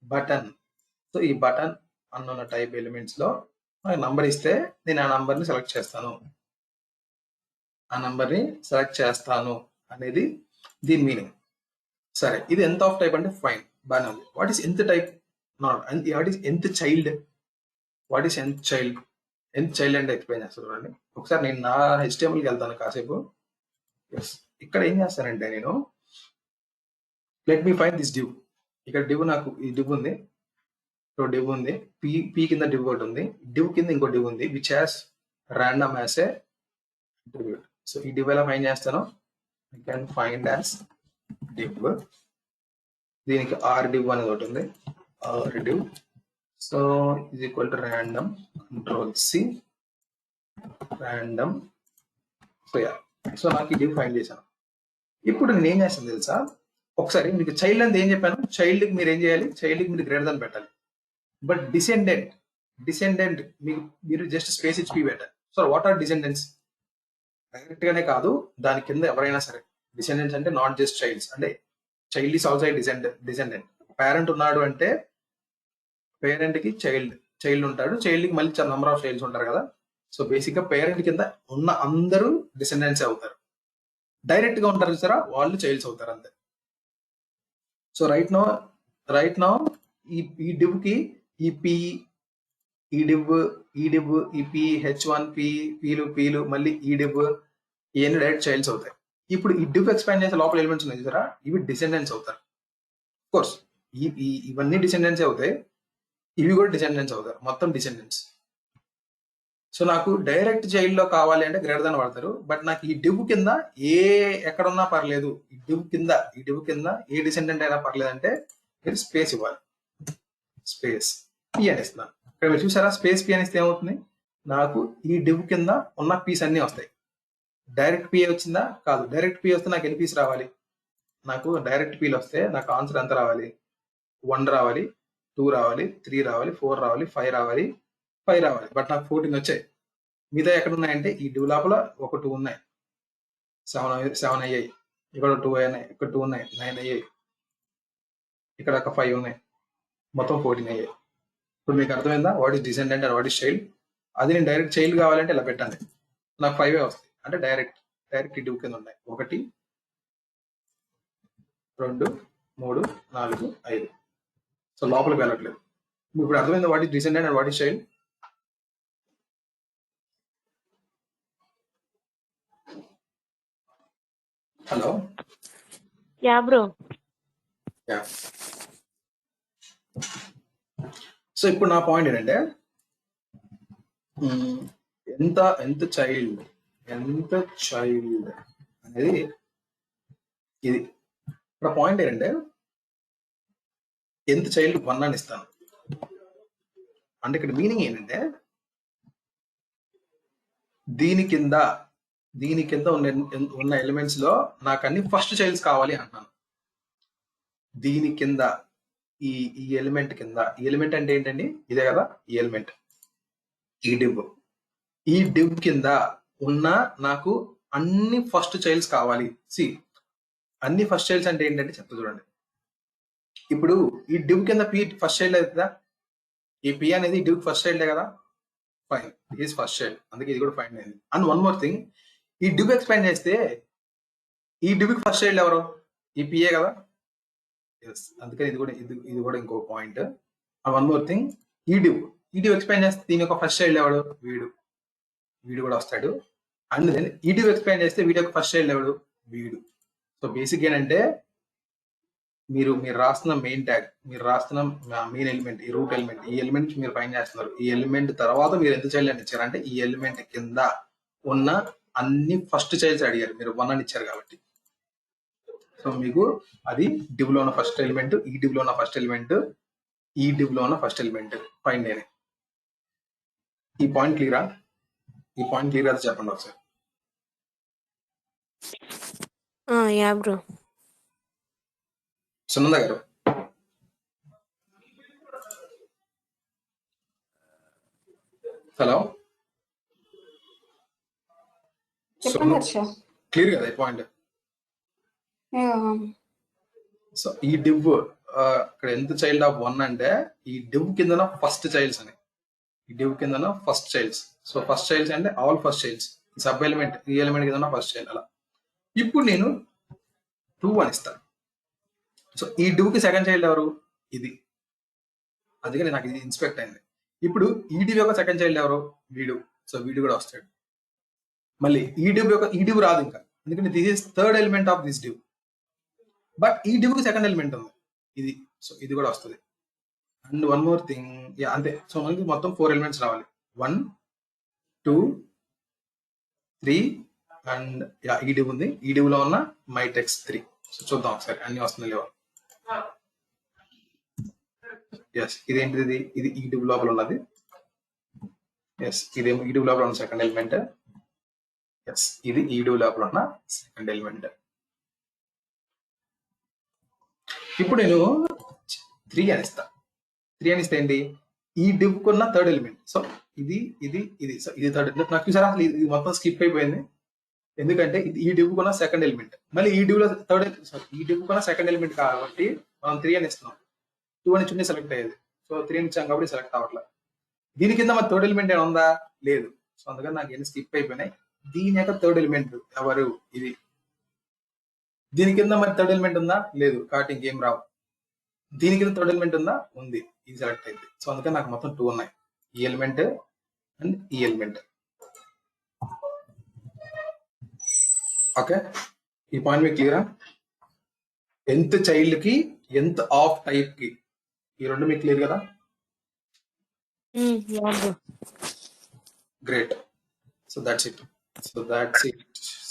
button. So ఈ బటన్ అన్న టైప్ ఎలిమెంట్స్ లో నాకు నంబర్ ఇస్తే నేను ఆ నంబర్ని సెలెక్ట్ చేస్తాను అనేది దీని మీనింగ్. సరే ఇది ఎంత ఆఫ్ టైప్ అంటే ఫైన్, బాగానే ఉంది. వాట్ ఈస్ ఎంత టైప్, వాట్ ఈస్ ఎంత చైల్డ్, ఎంత చైల్డ్ అంటే ఎక్స్ప్లెయిన్ చేస్తాను చూడండి. ఒకసారి నేను నా HTMLకి వెళ్తాను కాసేపు. ఇక్కడ ఏం చేస్తానంటే నేను let me find this div. ఇక్కడ డివ్, నాకు ఈ డివ్ ఉంది, డివ్ ఉంది, పీ కింద డివ్ ఒకటి ఉంది, డివ్ కింద ఇంకో డివ్ ఉంది which has random as a attribute. So ఈ డివ్ ఎలా ఫైండ్ చేస్తాను, I can find as div, దీనికి ఆర్ డివ్ అనేది ఒకటి ఉంది, R div. So is equal to random control C random. So నాకు ఈ డివ్ ఫైండ్ చేశాను. ఇప్పుడు నేను ఏం చేస్తాను తెలుసా, ఒకసారి మీకు చైల్డ్ అంటే ఏం చెప్పాను, చైల్డ్కి మీరు ఏం చేయాలి, చైల్డ్కి మీరు గ్రేటర్ దాన్ పెట్టాలి. బట్ డిసెండెంట్ మీరు జస్ట్ స్పేస్ ఇచ్చి పెట్టాలి. So what are descendants, direct గానే కాదు దాని కింద ఎవరైనా సరే. డిసెండెంట్స్ అంటే నాట్ జస్ట్ చైల్డ్స్, అంటే child is also descendant. Parent ఉన్నాడు అంటే పేరెంట్ కి చైల్డ్ ఉంటాడు, చైల్డ్ కి మళ్ళీ నెంబర్ ఆఫ్ చైల్డ్స్ ఉంటారు కదా. సో బేసిక్ గా పేరెంట్ కింద ఉన్న అందరూ డిసెండెంట్స్ అవుతారు. డైరెక్ట్ గా ఉంటారు చూసారా, వాళ్ళు చైల్డ్స్ అవుతారు అంతే. సో రైట్ నౌ ఈ డివ్ కి ఈ పి, ఈ డివ్, ఈ పి, H1 పీలు మళ్ళీ ఈ డివ్, ఇవన్నీ డైరెక్ట్ చైల్డ్స్ అవుతాయి. ఇప్పుడు ఈ డివ్ ఎక్స్పాండ్ చేసే లోపల ఎలిమెంట్స్ ఉన్నాయి చూసారా, ఇవి డిసెండెంట్స్ అవుతారు. కోర్స్ ఇవన్నీ డిసెండెంట్స్ అవుతాయి, ఇవి కూడా డిసెండెంట్స్ అవుతారు, మొత్తం డిసెండెంట్స్. సో నాకు డైరెక్ట్ చైల్డ్ లో కావాలి అంటే గ్రేటర్ దాన్ వాడతారు. బట్ నాకు ఈ డివ్ కింద ఎక్కడున్నా పర్లేదు, ఈ డివ్ కింద ఏ డిసెండెంట్ అయినా పర్లేదు అంటే మీరు స్పేస్ ఇవ్వాలి. స్పేస్ పి అని ఇస్తున్నాను. ఇక్కడ మీరు చూసారా, స్పేస్ పి అని ఇస్తే ఏమవుతుంది, నాకు ఈ డివ్ కింద ఉన్న పీస్ అన్ని వస్తాయి. డైరెక్ట్ పి వచ్చిందా, కాదు. డైరెక్ట్ పి వస్తే నాకు ఎన్ని పీస్ రావాలి, నాకు డైరెక్ట్ పీలు వస్తే నాకు ఆన్సర్ ఎంత రావాలి, 1 రావాలి, 2 రావాలి, 3 రావాలి, 4 రావాలి, 5 రావాలి. బట్ నాకు 14 వచ్చాయి. మిగతా ఎక్కడ ఉన్నాయంటే ఈ డివ్ లోపల ఒక 2 ఉన్నాయి, 7 అయ్యాయి. ఇక్కడ 2 అయినాయి, ఇక్కడ 2 ఉన్నాయి, 9 అయ్యాయి. ఇక్కడ ఒక 5 ఉన్నాయి, మొత్తం 14 అయ్యాయి. ఇప్పుడు మీకు అర్థమైందా what is descendant and what is child. అది నేను డైరెక్ట్ చైల్డ్ కావాలంటే ఇలా పెట్టండి, నాకు 5 వస్తాయి. అంటే డైరెక్ట్ డివ్ కింద ఉన్నాయి. 1 2 3 4 5. సో లోపలికి వెళ్ళట్లేదు. ఇప్పుడు అర్థమైందా what is descendant and what is child. Hello, Yeah, bro. So ఇప్పుడు నా పాయింట్ ఏంటంటే ఎంత చైల్డ్ అనేది ఇది. ఇప్పుడు పాయింట్ ఏంటంటే ఎంత చైల్డ్ 1 అని ఇస్తాను అంటే ఇక్కడ మీనింగ్ ఏంటంటే దీని కింద ఉన్న ఎలిమెంట్స్ లో నాకు అన్ని ఫస్ట్ చైల్డ్స్ కావాలి అంటున్నాను. దీని కింద ఈ ఎలిమెంట్ కింద, ఈ ఎలిమెంట్ అంటే ఏంటండి, ఇదే కదా ఈ ఎలిమెంట్, ఈ డివ్ కింద ఉన్న నాకు అన్ని ఫస్ట్ చైల్డ్స్ కావాలి. అన్ని ఫస్ట్ చైల్డ్స్ అంటే ఏంటంటే చెప్తా చూడండి. ఇప్పుడు ఈ డివ్ కింద పి ఫస్ట్ చైల్డ్ అవుతుందా, ఈ పి అనేది డివ్ ఫస్ట్ చైల్డే కదా, ఫైన్, ఈజ్ ఫస్ట్ చైల్డ్, అందుకే ఇది కూడా ఫైన్ అయింది. అండ్ వన్ మోర్ థింగ్, ఈ డివ్ ఎక్స్పాండ్ చేస్తే ఈ డివ్కి ఫస్ట్ చైల్డ్ ఎవరు, ఈ పిఏ కదా. అందుకని ఇది కూడా ఇంకో point. And one more thing, ఈ డివ్ ఈడివ్ ఎక్స్పాండ్ చేస్తే దీని యొక్క ఫస్ట్ చైల్డ్ ఎవడు? వీడు. వీడు కూడా వస్తాడు. అండ్ దెన్ ఈడివ్ ఎక్స్పాండ్ చేస్తే వీడి యొక్క ఫస్ట్ చైల్డ్ ఎవడు? వీడు. సో బేసిక్ ఏంటంటే మీరు రాస్తున్న మెయిన్ ట్యాగ్, మీరు రాస్తున్న మెయిన్ ఎలిమెంట్, ఈ రూట్ ఎలిమెంట్, ఈ ఎలిమెంట్ మీరు ఫైండ్ చేస్తున్నారు. ఈ ఎలిమెంట్ తర్వాత మీరు ఎంత చైల్డ్ అని ఇచ్చారు అంటే ఈ ఎలిమెంట్ కింద ఉన్న అన్ని ఫస్ట్ చైల్డ్స్ అడిగారు, మీరు 1 అని ఇచ్చారు కాబట్టి. సో మీకు అది డివ్ లో ఉన్న ఫస్ట్ ఎలిమెంట్, ఈ డివ్ లో ఉన్న ఫస్ట్ ఎలిమెంట్, ఈ డివ్ లో ఉన్న ఫస్ట్ ఎలిమెంట్ ఫైండ్ అని. ఈ పాయింట్ క్లియరా? ఈ పాయింట్ క్లియర్ అయితే చెప్పండి ఒకసారి. Yeah bro. సునంద గారు, హలో, చెప్పండి హర్ష. క్లియర్ కదా ఈ పాయింట్? యా. సో ఈ డివ్ ఇక్కడ ఎంత చైల్డ్ ఆఫ్ 1 అంటే ఈ డివ్ కింద ఫస్ట్ చైల్డ్స్ అని, ఈ డివ్ కింద first childs. So first childs అంటే ఆల్ ఫస్ట్ చైల్డ్స్, ఈ సబ్ ఎలిమెంట్, ఈ ఎలిమెంట్ కింద ఫస్ట్ చైల్డ్ అలా. ఇప్పుడు నేను 2 అని ఇస్తాను. సో ఈ డివ్ కి సెకండ్ చైల్డ్ ఎవరు? ఇది. అందుకని నాకు ఇది ఇన్స్పెక్ట్ అయింది. ఇప్పుడు ఈ డివ్ యొక్క సెకండ్ చైల్డ్ ఎవరు? వీడు. సో వీడు కూడా వస్తాడు. మళ్ళీ ఈ డివ్ రాదు ఇంకా, ఎందుకంటే this is third element of this div. But ఈ డివ్ కి సెకండ్ ఎలిమెంట్ ఉంది, ఇది. సో ఇది కూడా వస్తుంది. అండ్ వన్ మోర్ థింగ్, అంతే. సో మనకి మొత్తం 4 ఎలిమెంట్స్ రావాలి. 1, 2, 3 అండ్ ఈ డివ్ ఉంది. ఈ డివ్ లో ఉన్న మైటెక్స్ 3. సో చూద్దాం ఒకసారి అన్ని వస్తున్నాయి లేవా. ఎస్, ఇదేంటిది? ఇది ఈ డివ్ లోపల ఉన్నది. ఎస్, ఇదేమో ఈ డివ్ లోపల ఉన్న సెకండ్ ఎలిమెంట్. ఎస్, ఇది ఈ డివ్ లోపల ఉన్న సెకండ్ ఎలిమెంట్. ఇప్పుడు నేను 3 అని ఇస్తా. 3 అని ఇస్తే ఏంటి? ఈ డివ్ కున్న థర్డ్ ఎలిమెంట్. సో ఇది ఇది ఇది. సో ఇది థర్డ్. నాకు చూసారా అసలు ఇది మొత్తం స్కిప్ అయిపోయింది, ఎందుకంటే ఈ డివ్ కున్న సెకండ్ ఎలిమెంట్. మళ్ళీ ఈ డివ్ లో ఈ డివ్ కున్న సెకండ్ ఎలిమెంట్ కాబట్టి మనం 3 అని ఇస్తున్నాం. 2 అని చున్నీ సెలెక్ట్ అయ్యేది. సో 3 అని ఇచ్చాం కాబట్టి సెలెక్ట్ అవ్వట్లేదు. దీని కింద మరి థర్డ్ ఎలిమెంట్ ఏమైనా ఉందా? లేదు. సో అందుకని నాకు ఎన్ని స్కిప్ అయిపోయినాయి. దీని యొక్క థర్డ్ ఎలిమెంట్ ఎవరు? ఇది. దీని కింద మరి థర్డ్ ఎలిమెంట్ ఉందా? లేదు, కాబట్టి ఇంకేం రావు. దీని కింద థర్డ్ ఎలిమెంట్ ఉందా? ఉంది, ఇది సెలెక్ట్ అయింది. సో అందుకని నాకు మొత్తం 2 ఉన్నాయి, ఈ ఎలిమెంట్ అండ్ ఈ ఎలిమెంట్. ఓకే, ఈ పాయింట్ మీకు క్లియరా? ఎంత చైల్డ్ కి ఎంత ఆఫ్ టైప్ కి, ఈ రెండు మీకు క్లియర్ కదా? Yeah bro. Great. So that's it.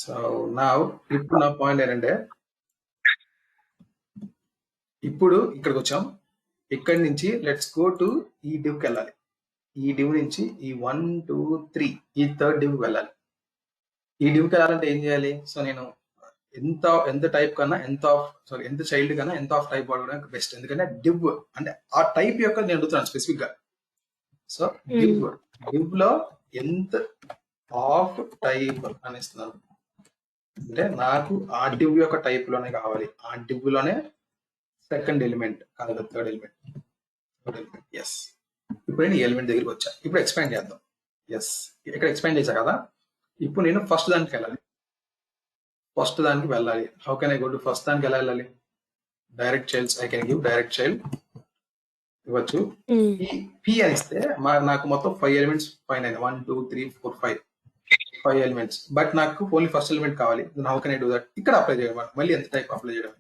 So now ఇప్పుడు నా పాయింట్ ఏంటంటే, ఇప్పుడు ఇక్కడికి వచ్చాం. ఇక్కడి నుంచి లెట్స్ గో టు ఈ డివ్కి వెళ్ళాలి. ఈ డివ్ నుంచి ఈ 1, 2, 3 ఈ థర్డ్ డివ్ వెళ్ళాలి. ఈ డివ్కి వెళ్ళాలంటే ఏం చేయాలి? సో నేను ఎంత టైప్ కన్నా ఎంత చైల్డ్ కన్నా ఎంత ఆఫ్ టైప్ వాడడం బెస్ట్, ఎందుకంటే డివ్ అంటే ఆ టైప్ యొక్క నేను అడుగుతున్నాను స్పెసిఫిక్ గా. సో డివ్ లో ఎంత ఆఫ్ టైప్ అని ఇస్తున్నాను అంటే నాకు ఆ డివ్ యొక్క టైప్ లోనే కావాలి, ఆ డివ్ లోనే సెకండ్ ఎలిమెంట్ కాదు, థర్డ్ ఎలిమెంట్. ఎస్, ఇప్పుడు నేను ఎలిమెంట్ దగ్గరికి వచ్చా. ఇప్పుడు ఎక్స్పాండ్ చేద్దాం. ఎస్, ఇక్కడ ఎక్స్పాండ్ చేశా కదా. ఇప్పుడు నేను ఫస్ట్ దానికి వెళ్ళాలి. How can I go to first దానికి ఎలా వెళ్ళాలి? Direct childs, I can give direct child ఇవ్వచ్చు. పి అని ఇస్తే నాకు మొత్తం 5 ఎలిమెంట్స్ పైన 1, 2, 3, 4, 5 ఎలిమెంట్స్. బట్ నాకు ఓన్లీ ఫస్ట్ ఎలిమెంట్ కావాలి. How can I do that? ఇక్కడ అప్లై చేయడం. మళ్ళీ ఎంత టైప్ అప్లై చేయడం?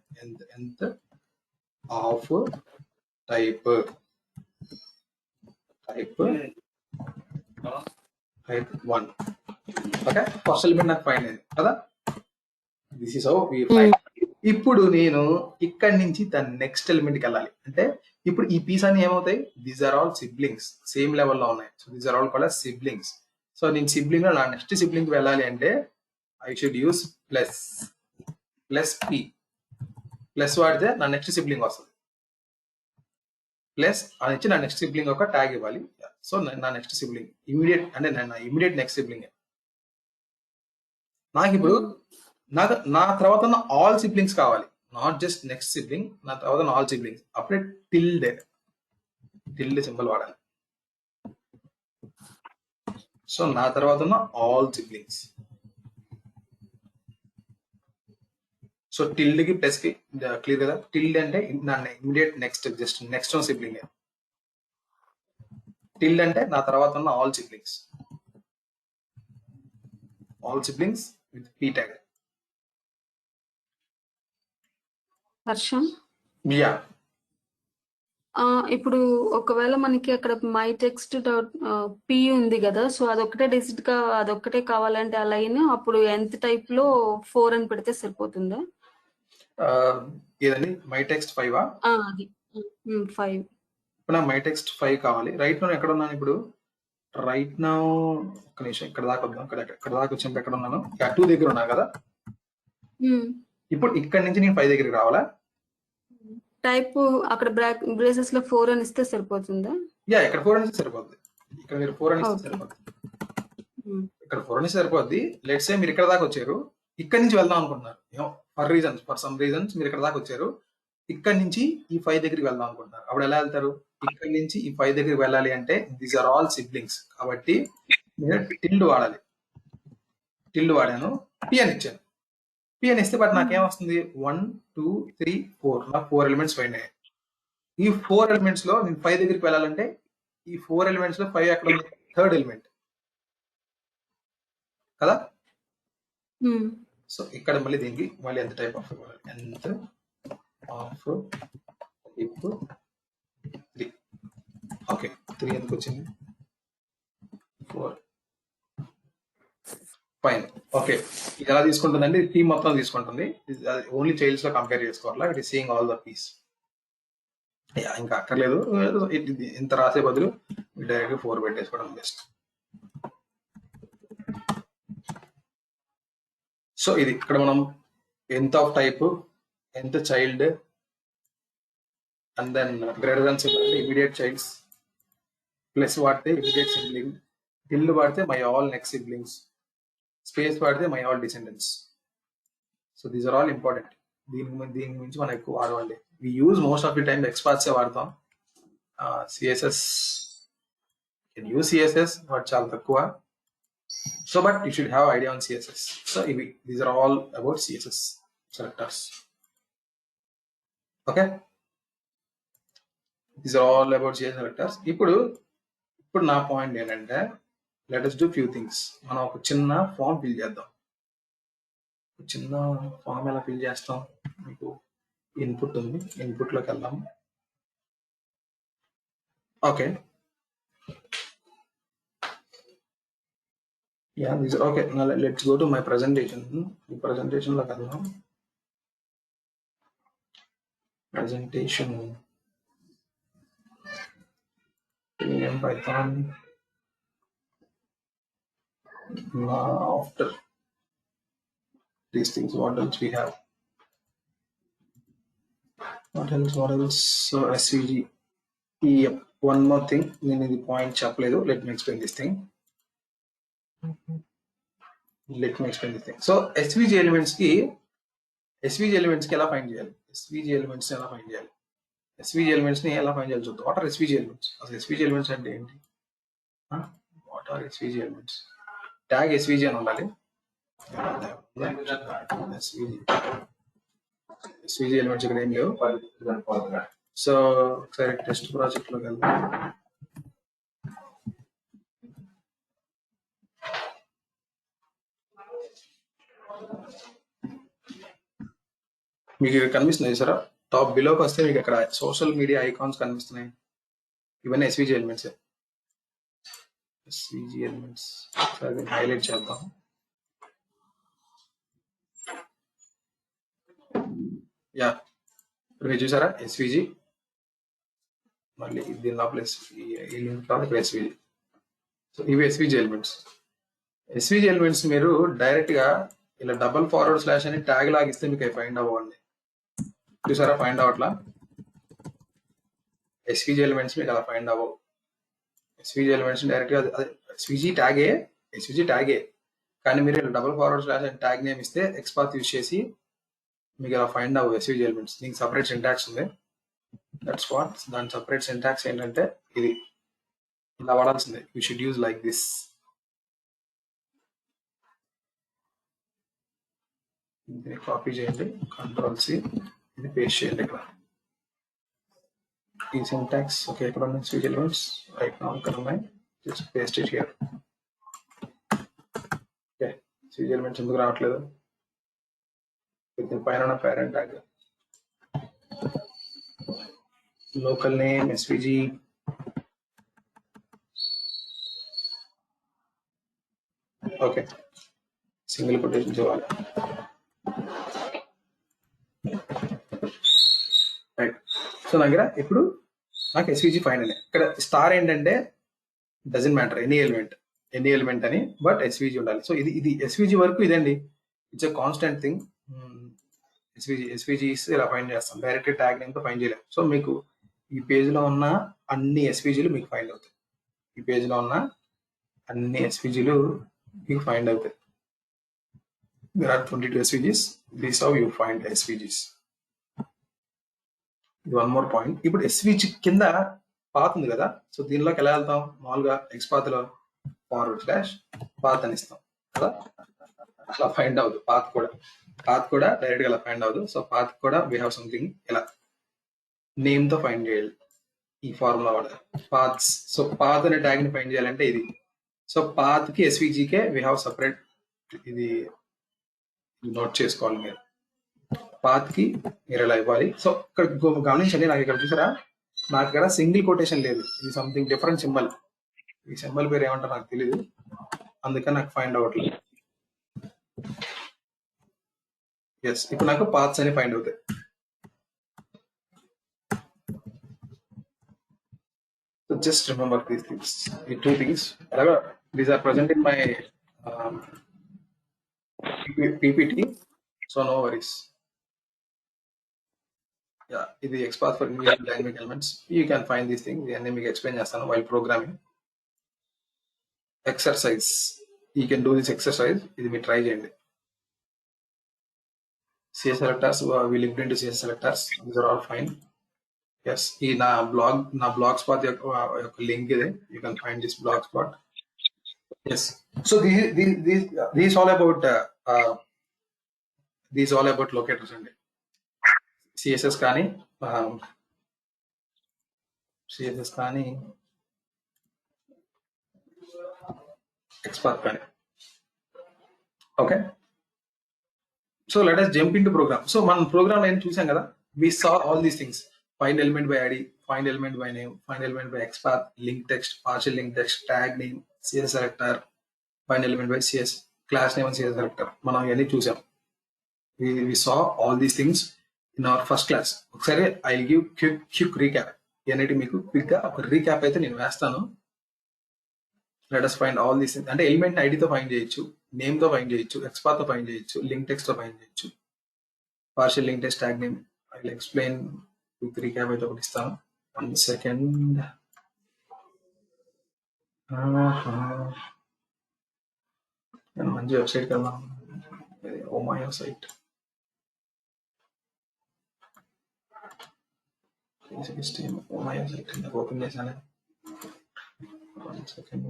ఎంత of type 1. Okay, first element నాకు ఫైన్ అయింది కదా. This is how we find. ఇప్పుడు నేను ఇక్కడి నుంచి దాని నెక్స్ట్ ఎలిమెంట్ కి వెళ్ళాలి. అంటే ఇప్పుడు ఈ పీస్ అన్ని ఏమవుతాయి? These are all siblings, same లెవెల్లో ఉన్నాయి. So these are all called siblings. So నేను సిబ్లింగ్ లో నా నెక్స్ట్ సిబ్లింగ్ కి వెళ్ళాలి అంటే I should use plus P. Plus వాడితే నా నెక్స్ట్ సిబ్లింగ్ వస్తుంది. ప్లస్ అని ఇచ్చి నా నెక్స్ట్ సిబ్లింగ్ ఒక ట్యాగ్ ఇవ్వాలి. సో నా నెక్స్ట్ సిబ్లింగ్ ఇమీడియట్ అంటే నా ఇమీడియట్ నెక్స్ట్ సిబ్లింగ్. నాకు ఇప్పుడు నా తర్వాత ఆల్ సిబ్లింగ్స్ కావాలి, నాట్ జస్ట్ నెక్స్ట్ సిబ్లింగ్, నా తర్వాత ఆల్ సిబ్లింగ్స్. అప్పుడే టిల్డ్ సింబల్ వాడాలి. సో నా తర్వాత ఆల్ సిబ్లింగ్స్. సో టిల్డ్ కి ప్లస్ కి క్లియర్ కదా? టిల్డ్ అంటే నా immediate next, just next sibling. Tilde అంటే నా తర్వాత ఉన్న all siblings with P tag. హర్షం యా ఇప్పుడు ఒకవేళ మనకి అక్కడ మై టెక్స్ట్ డాట్ పి ఉంది కదా, సో అదొక్కటే డిజిట్ గా అదొక్కటే కావాలంటే ఆ లైన్ అప్పుడు ఎంత టైప్ లో 4 అని పెడితే సరిపోతుందా? ఏదండి మై టెక్స్ట్ 5 అది 5. ఇప్పుడు నాకు మై టెక్స్ట్ 5 కావాలి. రైట్ నౌ ఎక్కడ ఉన్నాను ఇప్పుడు? రైట్ నౌ ఒక నిమిషం ఇక్కడ దాకా వద్దాం. ఇక్కడ దాకా వచ్చినప్పుడు ఎక్కడ ఉన్నాను? 2 దగ్గర ఉన్నా కదా. ఇప్పుడు ఇక్కడ నుంచి నేను 5 దగ్గరికి రావాలా? టైప్ అక్కడ బ్రేసెస్ లో 4 అని ఇస్తే సరిపోతుందా? యా ఇక్కడ 4 అని సరిపోద్ది. ఇక్కడ మీరు 4 అని ఇస్తే సరిపోద్ది. ఇక్కడ 4 అని సరిపోద్ది. లెట్స్ సే మీరు ఇక్కడ దాకా వచ్చారు, ఇక్కడ నుంచి వెళ్దాం అనుకుంటున్నారు. ఫర్ సమ్ రీజన్స్ మీరు ఇక్కడ దాకా వచ్చారు, ఇక్కడ నుంచి ఈ 5 దగ్గరికి వెళ్దాం అనుకుంటున్నారు. అప్పుడు ఎలా వెళ్తారు? ఇక్కడ నుంచి ఈ 5 దగ్గరికి వెళ్ళాలి అంటే దీస్ ఆర్ ఆల్ సిబ్లింగ్స్ కాబట్టి మీరు టిల్డ్ వాడాలి. టిల్డ్ వాడాను, పి అని ఇచ్చాను. పి అని ఇస్తే బట్ నాకేం వస్తుంది? 1 2 3 4 నాకు 4 ఎలిమెంట్స్ పోయినాయి. ఈ 4 ఎలిమెంట్స్ లో నేను 5 దగ్గరికి వెళ్ళాలంటే ఈ 4 ఎలిమెంట్స్ లో 5 ఎక్కడ ఉంది? థర్డ్ ఎలిమెంట్ కదా. సో ఇక్కడ మళ్ళీ దీనికి మళ్ళీ ఎంత టైప్ ఆఫ్ ఎంత ఆఫ్ ఇప్ 3. ఓకే 3 ఎందుకు వచ్చింది? 4 ఫైన్. ఓకే ఇది ఎలా తీసుకుంటుందండి? టీ మొత్తం తీసుకుంటుంది. ఓన్లీ చైల్డ్స్ లో కంపేర్ చేసుకోవాలా. It is seeing all the Ps. ఇంకా అక్కర్లేదు, ఇంత రాసే బదులు డైరెక్ట్ 4 పెట్టేసుకోవడం బెస్ట్. సో ఇది ఇక్కడ మనం ఎంత ఆఫ్ టైప్, ఎంత child, and then greater than symbol అంటే ఇమీడియట్ చైల్డ్స్, ప్లస్ వాడితే ఇమీడియట్ సిబ్లింగ్, టిల్డ్ వాడితే my all next siblings, space వాడితే my all descendants. So these are all important. దీని గురించి మనం ఎక్కువ వాడవాలి. We use most of the time ఎక్స్పార్ట్సే వాడతాం. CSS can use CSS but చాలా తక్కువ. So but you should have idea on CSS. So these are all about CSS selectors. Okay, these are all about CSS selectors. ఇప్పుడు నా point ఏంటంటే let us do few things. మనం ఒక చిన్న form fill చేద్దాం. చిన్న ఫామ్ ఎలా fill చేస్తాం? మీకు ఇన్పుట్ ఉంది, ఇన్పుట్ లోకి వెళ్దాం. Okay yeah these are okay. Now let's go to my presentation. The presentation lo kadam. Presentation in Python. Now after these things, what else we have? What else? So SVG. Yep, one more thing. Nenu the point chapledu. Let me explain this thing. So SVG elements ki ఎలా find చేయాలి? SVG elements ఎలా find చేయాలి? SVG elements ని ఎలా find చేయాలి చూద్దాం. What are SVG elements? అసలు SVG elements అంటే ఏంటి? What are SVG elements? Tag SVG అని ఉండాలి. SVG elements ఇక్కడ ఏం లేవు. సో ఒకసారి టెస్ట్ ప్రాజెక్ట్ లోకి వెళ్దాం. మీకు ఇక్కడ కనిపిస్తున్నాయి సార్, టాప్ బిలోకి వస్తే మీకు అక్కడ సోషల్ మీడియా ఐకాన్స్ కనిపిస్తున్నాయి. ఇవన్నీ ఎస్విజి ఎలిమెంట్స్. సరే హైలైట్ చేద్దాం. యా ఇప్పుడు మీరు చూసారా ఎస్విజి, మళ్ళీ దీని లోపల ఈ లింక్ కావాలి ఎస్విజి. సో ఇవి ఎస్విజి ఎలిమెంట్స్. ఎస్విజి ఎలిమెంట్స్ మీరు డైరెక్ట్ గా ఇలా // అని ట్యాగ్ లాగిస్తే మీకు అవి ఫైండ్ అవ్వండి. చూసారా ఫైండ్ అవట్లా? ఎస్విజి ఎలిమెంట్స్ మీకు అలా ఫైండ్ అవ్వవు. ఎస్విజి ఎలిమెంట్స్ డైరెక్ట్ గా ఎస్విజి ట్యాగే కానీ మీరు ఇలా // అని ట్యాగ్ నేమ్ ఇస్తే ఎక్స్పాత్ యూజ్ చేసి మీకు అలా ఫైండ్ అవ్వవు ఎస్విజి ఎలిమెంట్స్. దీనికి సపరేట్ సింటాక్స్ ఉంది. దట్స్ వాట్ దాని సపరేట్ సింటాక్స్ ఏంటంటే ఇది ఇలా వాడాల్సిందే. You should use like this. దీన్ని కాపీ చేయండి, Ctrl+C, ఇది పేస్ట్ చేయండి ఇక్కడ. ఈ సింటాక్స్ ఓకే ఇక్కడ ఉన్న SVG elements రైట్ నౌ ఇక్కడ ఉన్నాయి just paste it here okay SVG elements ఎందుకు రావట్లేదు దీని పైన parent tag local name SVG okay single quotation ఇవ్వాలి రైట్ సో నా దగ్గర ఇప్పుడు నాకు SVG ఫైండ్ అని ఇక్కడ స్టార్ ఏంటంటే డజంట్ మ్యాటర్ ఎనీ ఎలిమెంట్ అని బట్ SVG ఉండాలి సో ఇది SVG వరకు ఇదండి it's a constant thing SVG ఇలా ఫైండ్ చేస్తాం డైరెక్ట్ ట్యాగ్ నేమ్తో ఫైండ్ చేయలేము సో మీకు ఈ పేజ్లో ఉన్న అన్ని SVGలు మీకు ఫైండ్ అవుతాయి ఈ పేజ్లో ఉన్న అన్ని SVGలు మీకు ఫైండ్ అవుతాయి there are 22 SVGs this is how you find SVGs one more point ఇప్పుడు SVG కింద పాత్ ఉంది కదా సో దీనిలోకి ఎలా వెళ్తాం మామూలుగా XPath లో /path అని ఇస్తాం కదా అలా ఫైండ్ అవ్వదు పాత్ కూడా డైరెక్ట్ గా అలా ఫైండ్ అవ్వదు సో పాత్ కూడా వీ హ్యావ్ సంథింగ్ ఇలా నేమ్ తో ఫైండ్ చేయాలి ఈ ఫార్ములా వాడ పాత్స్ సో పాత్ అనే ట్యాగ్ ని ఫైండ్ చేయాలంటే ఇది సో పాత్ కి SVG K V have separate ఇది నోట్ చేసుకోవాలి మీరు పాత్ కి మీరు ఎలా ఇవ్వాలి సో ఇక్కడ గమనించండి నాకు ఇక్కడ చూసారా నాకు ఇక్కడ సింగిల్ కొటేషన్ లేదు ఇది సంథింగ్ డిఫరెంట్ సింబల్ ఈ సింబల్ పేరు ఏమంటారు నాకు తెలియదు అందుకని నాకు ఫైండ్ అవ్వట్లేదు ఎస్ ఇప్పుడు నాకు పాత్స్ అని ఫైండ్ అవుతాయి so just remember these things ఈ టూ థింగ్స్ అలాగా these are present in my PPT so no worries ఇది XPath for individual dynamic elements you can find these things ఇవన్నీ మీకు ఎక్స్ప్లెయిన్ చేస్తాను while programming exercise you can do this exercise ఇది మీరు try చేయండి CS selectors we linked into CS selectors these are all fine yes ఈ నా blog spot యొక్క link ఇది you can find this blog spot yes so these all about these all about locators అండి CSS కానీ XPath కానీ okay so let us jump into program so మనం programme ఏం చూసాం కదా we saw all these things find element by ID find element by name find element by XPath link text partial link text tag name CS selector find element by CS class name and CS selector మనం ఇవన్నీ చూసాం we saw all these things in our first class ఒకసారి I give quick recap అనేది మీకు quick గా ఒక recap అయితే నేను వేస్తాను let us find all these things అంటే ఎలిమెంట్ ఐడితో ఫైండ్ చేయొచ్చు నేమ్ తో ఫైండ్ చేయొచ్చు XPath తో ఫైండ్ చేయొచ్చు లింక్ టెక్స్ట్ తో ఫైండ్ చేయొచ్చు partial link text tag name I will explain quick recap అయితే ఒకటి ఇస్తాను 1 సెకండ్ నేను మంచి వెబ్సైట్కి వెళ్దాం ఓమాయో సైట్ ఓమాయో సైట్ ఓపెన్ చేశాను 1 సెకండ్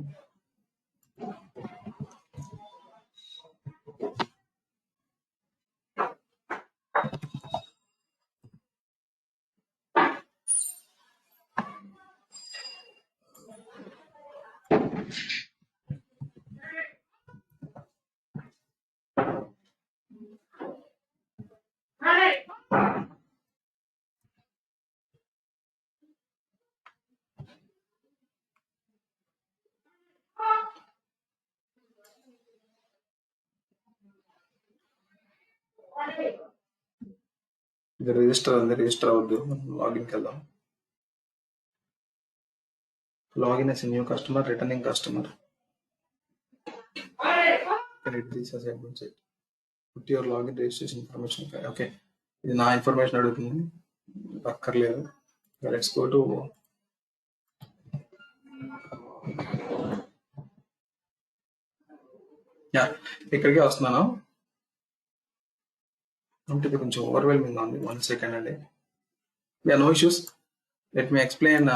ఇది రిజిస్టర్ అవద్దు లాగిన్కి వెళ్దాం login as a new customer returning customer put your login registration information okay ఇది నా ఇన్ఫర్మేషన్ అడుగుతుంది అక్కర్లేదు లెట్స్ గో టు ఇక్కడికి వస్తున్నాను అంటే ఇది కొంచెం ఓవర్వెల్మింగ్ ఉంది 1 సెకండ్ అండి no issues let me explain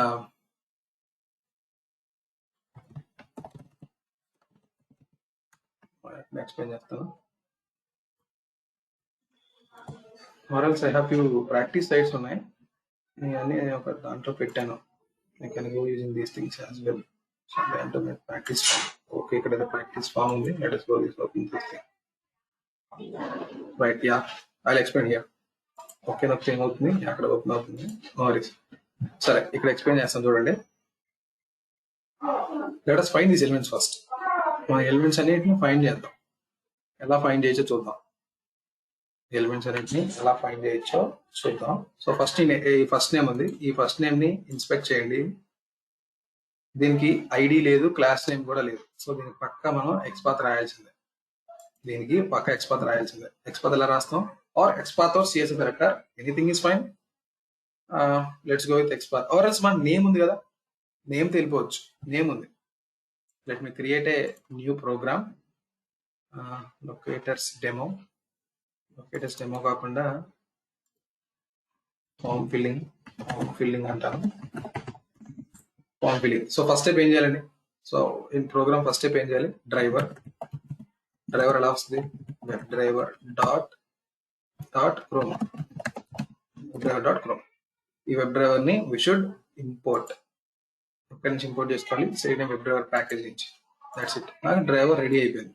చేస్తాను or else I have few practice sites ఉన్నాయి నేను ఒక దాంట్లో పెట్టాను. I can go using these things as well. So I'm going to make practice form. Okay, ఇక్కడ practice form ఉంది. Let us go this open this thing. Right, yeah. I'll explain here. Okay నాకు ఏమవుతుంది అక్కడ open అవుతుంది. సరే ఇక్కడ explain చేస్తాను చూడండి. Let us find these elements first. మన ఎలిమెంట్స్ అన్నిటిని ఫైండ్ చేద్దాం. ఎలా ఫైండ్ చేయొచ్చో చూద్దాం. ఎలిమెంట్స్ అన్నిటిని ఎలా ఫైండ్ చేయొచ్చో చూద్దాం. సో ఫస్ట్ ఈ ఫస్ట్ నేమ్ ఉంది. ఈ ఫస్ట్ నేమ్ ని ఇన్స్పెక్ట్ చేయండి. దీనికి ఐడి లేదు, క్లాస్ నేమ్ కూడా లేదు. సో దీనికి పక్క మనం ఎక్స్పాత్ రాయాల్సిందే. దీనికి పక్క ఎక్స్పాత్ రాయాల్సిందే. ఎక్స్పాత్ ఎలా రాస్తాం? Or XPath or CSS director anything is fine. Let's go with XPath. Or else మన నేమ్ ఉంది కదా, నేమ్ తెలిపోవచ్చు. నేమ్ ఉంది. Let me create a new program. Locators demo. Locators demo కాకుండా ఫామ్ ఫిల్లింగ్ అంటాను. Form filling. So first step ఏం చేయాలండి? So in program first step ఏం చేయాలి? డ్రైవర్ ఎలా వస్తుంది? Web driver dot Chrome. ఈ వెబ్ డ్రైవర్ ని వి షుడ్ ఇంపోర్ట్. ఎక్కడి నుంచి ఇంపోర్ట్ చేసుకోవాలి? సేమ్ వెబ్ డ్రైవర్ ప్యాకేజ్ నుంచి. That's it. నాకు డ్రైవర్ రెడీ అయిపోయింది.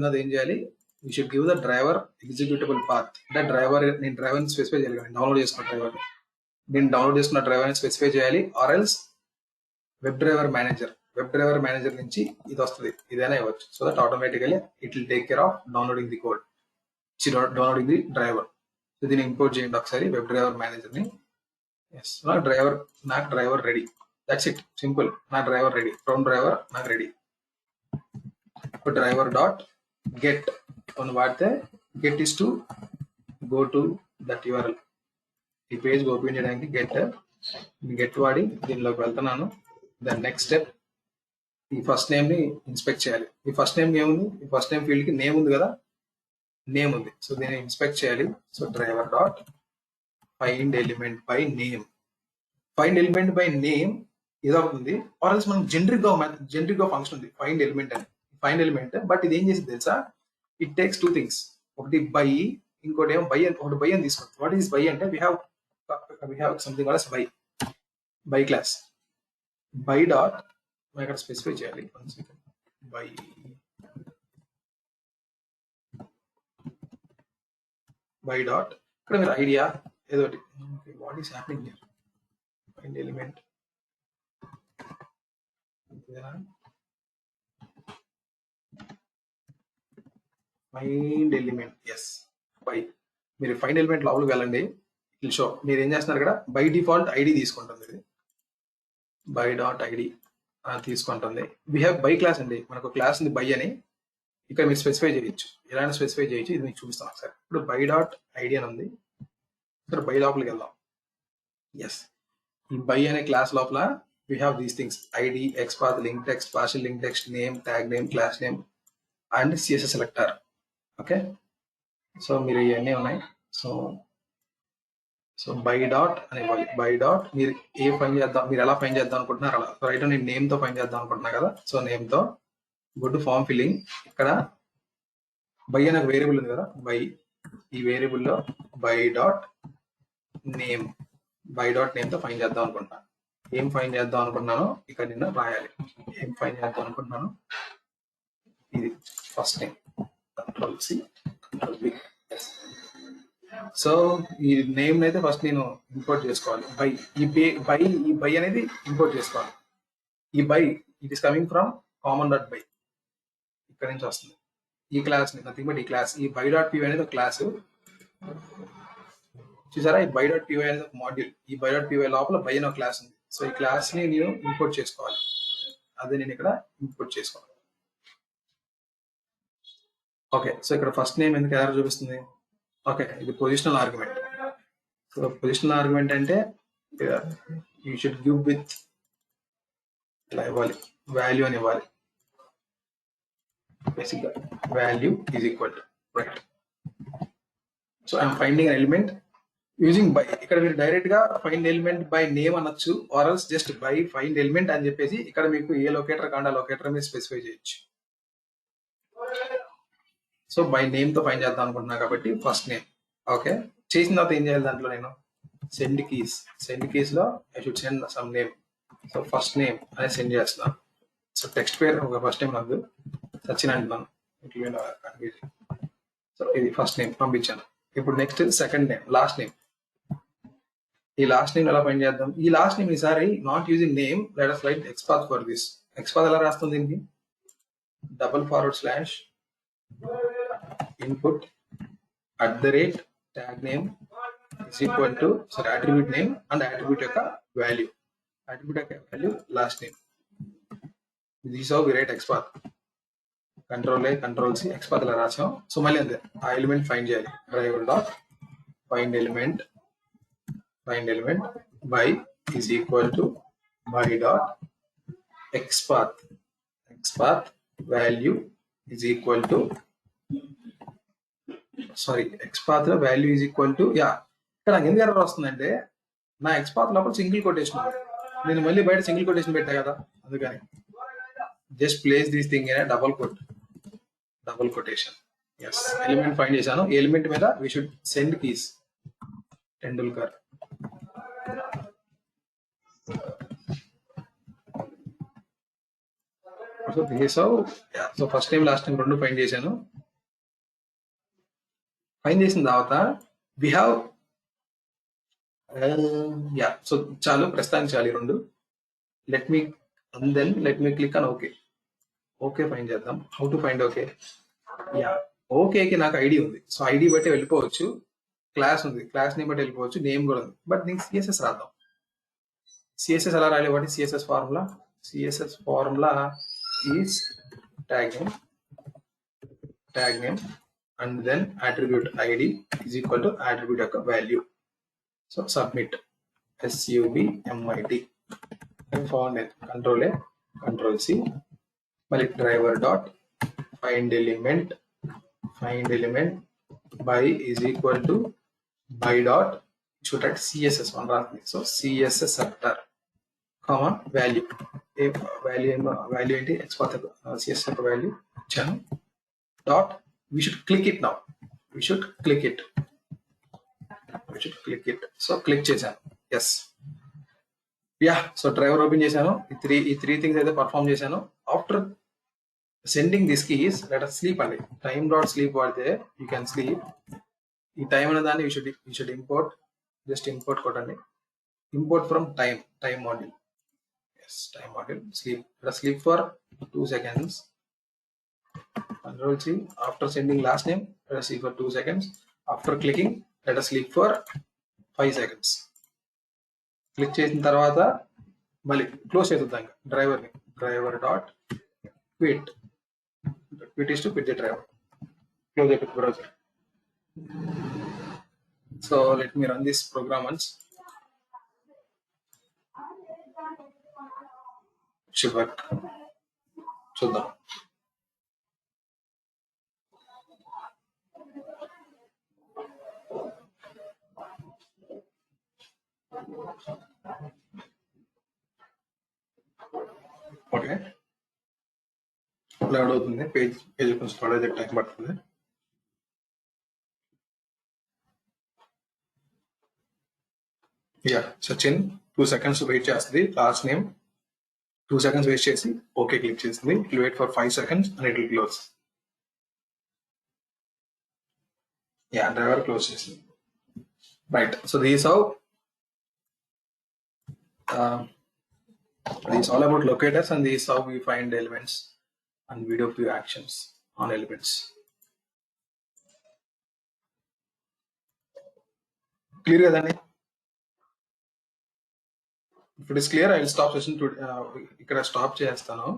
అది ఏం చేయాలి? We should give the driver executable path. అంటే నేను డ్రైవర్ని స్పెసిఫై చేయాలి. డౌన్లోడ్ చేసుకున్న డ్రైవర్ని స్పెసిఫై చేయాలి. Or else web driver manager నుంచి ఇది వస్తుంది. ఇదైనా ఇవ్వచ్చు. So that automatically it will take care of downloading the code, downloading the driver. So దీన్ని ఇంపోర్ట్ చేయండి ఒకసారి వెబ్ డ్రైవర్ మేనేజర్ని. ఎస్, నాకు driver ready. That's it, simple. నా డ్రైవర్ రెడీ. క్రోమ్ డ్రైవర్ నాకు రెడీ. డ్రైవర్ డాట్ గెట్ అని వాడితే get is to go to that URL. ఈ పేజ్ ఓపెన్ చేయడానికి గెట్ వాడి దీనిలోకి వెళ్తున్నాను. దాని నెక్స్ట్ స్టెప్ ఈ ఫస్ట్ నేమ్ ని ఇన్స్పెక్ట్ చేయాలి. ఈ ఫస్ట్ నేమ్ ఏముంది? ఈ ఫస్ట్ నేమ్ ఫీల్డ్ కి నేమ్ ఉంది కదా, నేమ్ ఉంది. సో దీన్ని ఇన్స్పెక్ట్ చేయాలి. So driver dot find element by name. Find element by name ఏదవుతుంది. ఆర్ ఎల్స్ మనకి జనరిక్ గా ఫంక్షన్ ఉంది ఫైండ్ ఎలిమెంట్ అని. ఫైండ్ ఎలిమెంట్, బట్ ఇది ఏం చేసింది తెలుసా? It takes 2 things. ఒకటి బై, ఇంకోటి ఏమో ఒకటి బై అని తీసుకుంది. వాట్ ఈస్ బై అంటే we have something called as by class. By dot ఇక్కడ స్పెసిఫై చేయాలి. బై డాట్ ఇక్కడ మీరు ఐడియా ఏదో what is happening here? Find elements by. మీరు ఫైండ్ ఎలిమెంట్ లోపలికి వెళ్ళండి. ఇట్ షో మీరు ఏం చేస్తున్నారు ఇక్కడ. బై డిఫాల్ట్ ఐడి తీసుకుంటుంది. ఇది బై డాట్ ఐడి తీసుకుంటుంది. వీ హ్యావ్ బై క్లాస్ అండి. మనకు క్లాస్ ఉంది బై అని. ఇక్కడ మీరు స్పెసిఫై చేయొచ్చు. ఎలాంటి స్పెసిఫై చేయొచ్చు ఇది మీకు చూపిస్తాను ఒకసారి. ఇప్పుడు బై డాట్ ఐడి అని ఉంది. ఇక్కడ బై లోపలికి వెళ్దాం. ఎస్, ఈ బై అనే క్లాస్ లోపల we have these things: ID, XPath, link text, partial link text, name, tag name, class name and CSS selector. Okay, so మీరు ఇవన్నీ ఉన్నాయి. సో బై డాట్ అని ఇవ్వాలి. బై డాట్ మీరు మీరు ఎలా ఫైన్ చేద్దాం అనుకుంటున్నారు అలా. రైట్, నేను నేమ్ తో ఫైన్ చేద్దాం అనుకుంటున్నా కదా. సో నేమ్ తో గో టు ఫామ్ ఫిల్లింగ్. ఇక్కడ బై అనే వేరియబుల్ ఉంది కదా, బై. ఈ వేరియబుల్లో బై డాట్ నేమ్ తో ఫైన్ చేద్దాం అనుకుంటున్నాను. ఏం ఫైన్ చేద్దాం అనుకుంటున్నానో ఇక్కడ నిన్న రాయాలి. ఏం ఫైన్ చేద్దాం అనుకుంటున్నాను? ఇది first name. Control C, control B. So ఈ నేమ్ అయితే ఫస్ట్ నేను ఇంపోర్ట్ చేసుకోవాలి. ఈ బై అనేది ఇంపోర్ట్ చేసుకోవాలి. ఈ by it is coming from common dot by. ఇక్కడ నుంచి వస్తుంది. ఈ క్లాస్ నథింగ్ బట్ ఈ క్లాస్. ఈ బై డాట్ పి అనేది ఒక క్లాస్. చూసారా, ఈ బై డాట్ పి అనేది ఒక మాడ్యూల్. ఈ బై డాట్ పి లోపల బై అనే ఒక క్లాస్ ఉంది. సో ఈ క్లాస్ ని నేను ఇంపోర్ట్ చేసుకోవాలి. అదే నేను ఇక్కడ ఇంపోర్ట్ చేసుకోవాలి. ఓకే, సో ఇక్కడ ఫస్ట్ నేమ్ ఎందుకు ఎర్రర్ చూపిస్తుంది? ఓకే, ఇది positional argument. So positional argument అంటే యూ షుడ్ గివ్ విత్ ఇలా ఇవ్వాలి, వాల్యూ అని ఇవ్వాలి. బేసిక్ గా value is equal to right. So I'm finding element using by. ఇక్కడ మీరు డైరెక్ట్ గా ఫైండ్ ఎలిమెంట్ బై నేమ్ అనొచ్చు, or else just by find element అని చెప్పేసి ఇక్కడ మీకు ఏ లొకేటర్ కాండా లొకేటర్ మీరు స్పెసిఫై చేయొచ్చు. సో బై నేమ్ తో ఫైండ్ చేద్దాం అనుకుంటున్నా కాబట్టి ఫస్ట్ నేమ్. ఓకే, చేసిన తర్వాత ఏం చేయాలి? దాంట్లో నేను సెండ్ కీస్ లో I should send some name. So first name అనేది సెండ్ చేస్తున్నా. సో టెక్స్ట్ పేరు ఒక ఫస్ట్ నేమ్ నాకు సచిన్ అంటున్నాను. సో ఇది ఫస్ట్ నేమ్ పంపించాను. ఇప్పుడు next second name, last name. ఈ లాస్ట్ నేమ్ ఎలా ఫైండ్ చేద్దాం? ఈ లాస్ట్ నేమ్ ఈసారి not using name, let us write XPath for this. XPath ఎలా రాస్తుంది దీనికి? // input @tag name is equal to attribute name and attribute యొక్క value. Attribute యొక్క value last name. This is how we write XPath. Control-A, Control-C, XPath ఇలా రాసాం. So మళ్ళీ అంతే, ఆ ఎలిమెంట్ ఫైండ్ చేయాలి. driver dot find element by is equal to by dot XPath value is equal to XPath లో value is equal to ఇక్కడ నాకు ఎందుకు ఎర్రర్ వస్తుందంటే నా XPath లోపల సింగిల్ కొటేషన్ ఉంది. నేను మళ్ళీ బయట సింగిల్ కొటేషన్ పెట్టా కదా, అందుకని just place this thing in double quotation. Yes, element find చేశాను. ఈ ఎలిమెంట్ మీద we should send keys Tendulkar. So first time last time రెండు ఫైండ్ చేశాను. ఫైండ్ చేసిన తర్వాత వి హ్యావ్ సో చాలు, ప్రస్తుతానికి చాలు ఈ రెండు. Let me click on okay find చేద్దాం. హౌ టు ఫైండ్ ఓకేకి నాకు ఐడి ఉంది. సో ఐడి బట్టి వెళ్ళిపోవచ్చు. క్లాస్ ఉంది, క్లాస్ నేమ్ బట్టి వెళ్ళిపోవచ్చు. నేమ్ కూడా ఉంది. బట్ దీనికి సిఎస్ఎస్ రాద్దాం. సిఎస్ఎస్ ఎలా రాయాలి? వాటి CSS formula is tag name and then attribute id is equal to attribute యొక్క value. So submit submit and found it. Control-A, Control-C, మళ్ళీ driver dot find element by is equal to by dot should write css one రాస్తుంది. So css sector comma value ఏంటి? XPath css యొక్క value ఇచ్చాను. Dot we should click it now. So click చేశాను. Yes, so driver open చేశాను. ఈ three things అయితే perform చేశాను. After sending this keys let us sleep అండి. టైమ్ డాట్ స్లీప్ వాడితే యూ క్యాన్ స్లీప్. ఈ టైం అనే దాన్ని you should import. Just import కొట్టండి. Import from time module. Yes, time module sleep. Sleep for 2 seconds. Control-C. After sending last name, let us sleep for 2 seconds. After clicking, let us sleep for 5 seconds. Click చేసిన తర్వాత మళ్ళీ close చేద్దాం driver dot quit is to quit the driver. Close the browser. So let me run this program once. Should work. చూద్దాం. Okay, load అవుతుంది. Page కొంచెం storage time పడుతుంది. Sachin 2 seconds wait చేస్తుంది. Last name 2 seconds wait చేసి okay click చేసింది. It will wait for 5 seconds and it will close. Driver close చేసింది. Right, so this how this is all about locators, and this is how we find elements and video view actions on elements. Clear kadani? If it is clear, I will stop session to ikkada stop chestanu.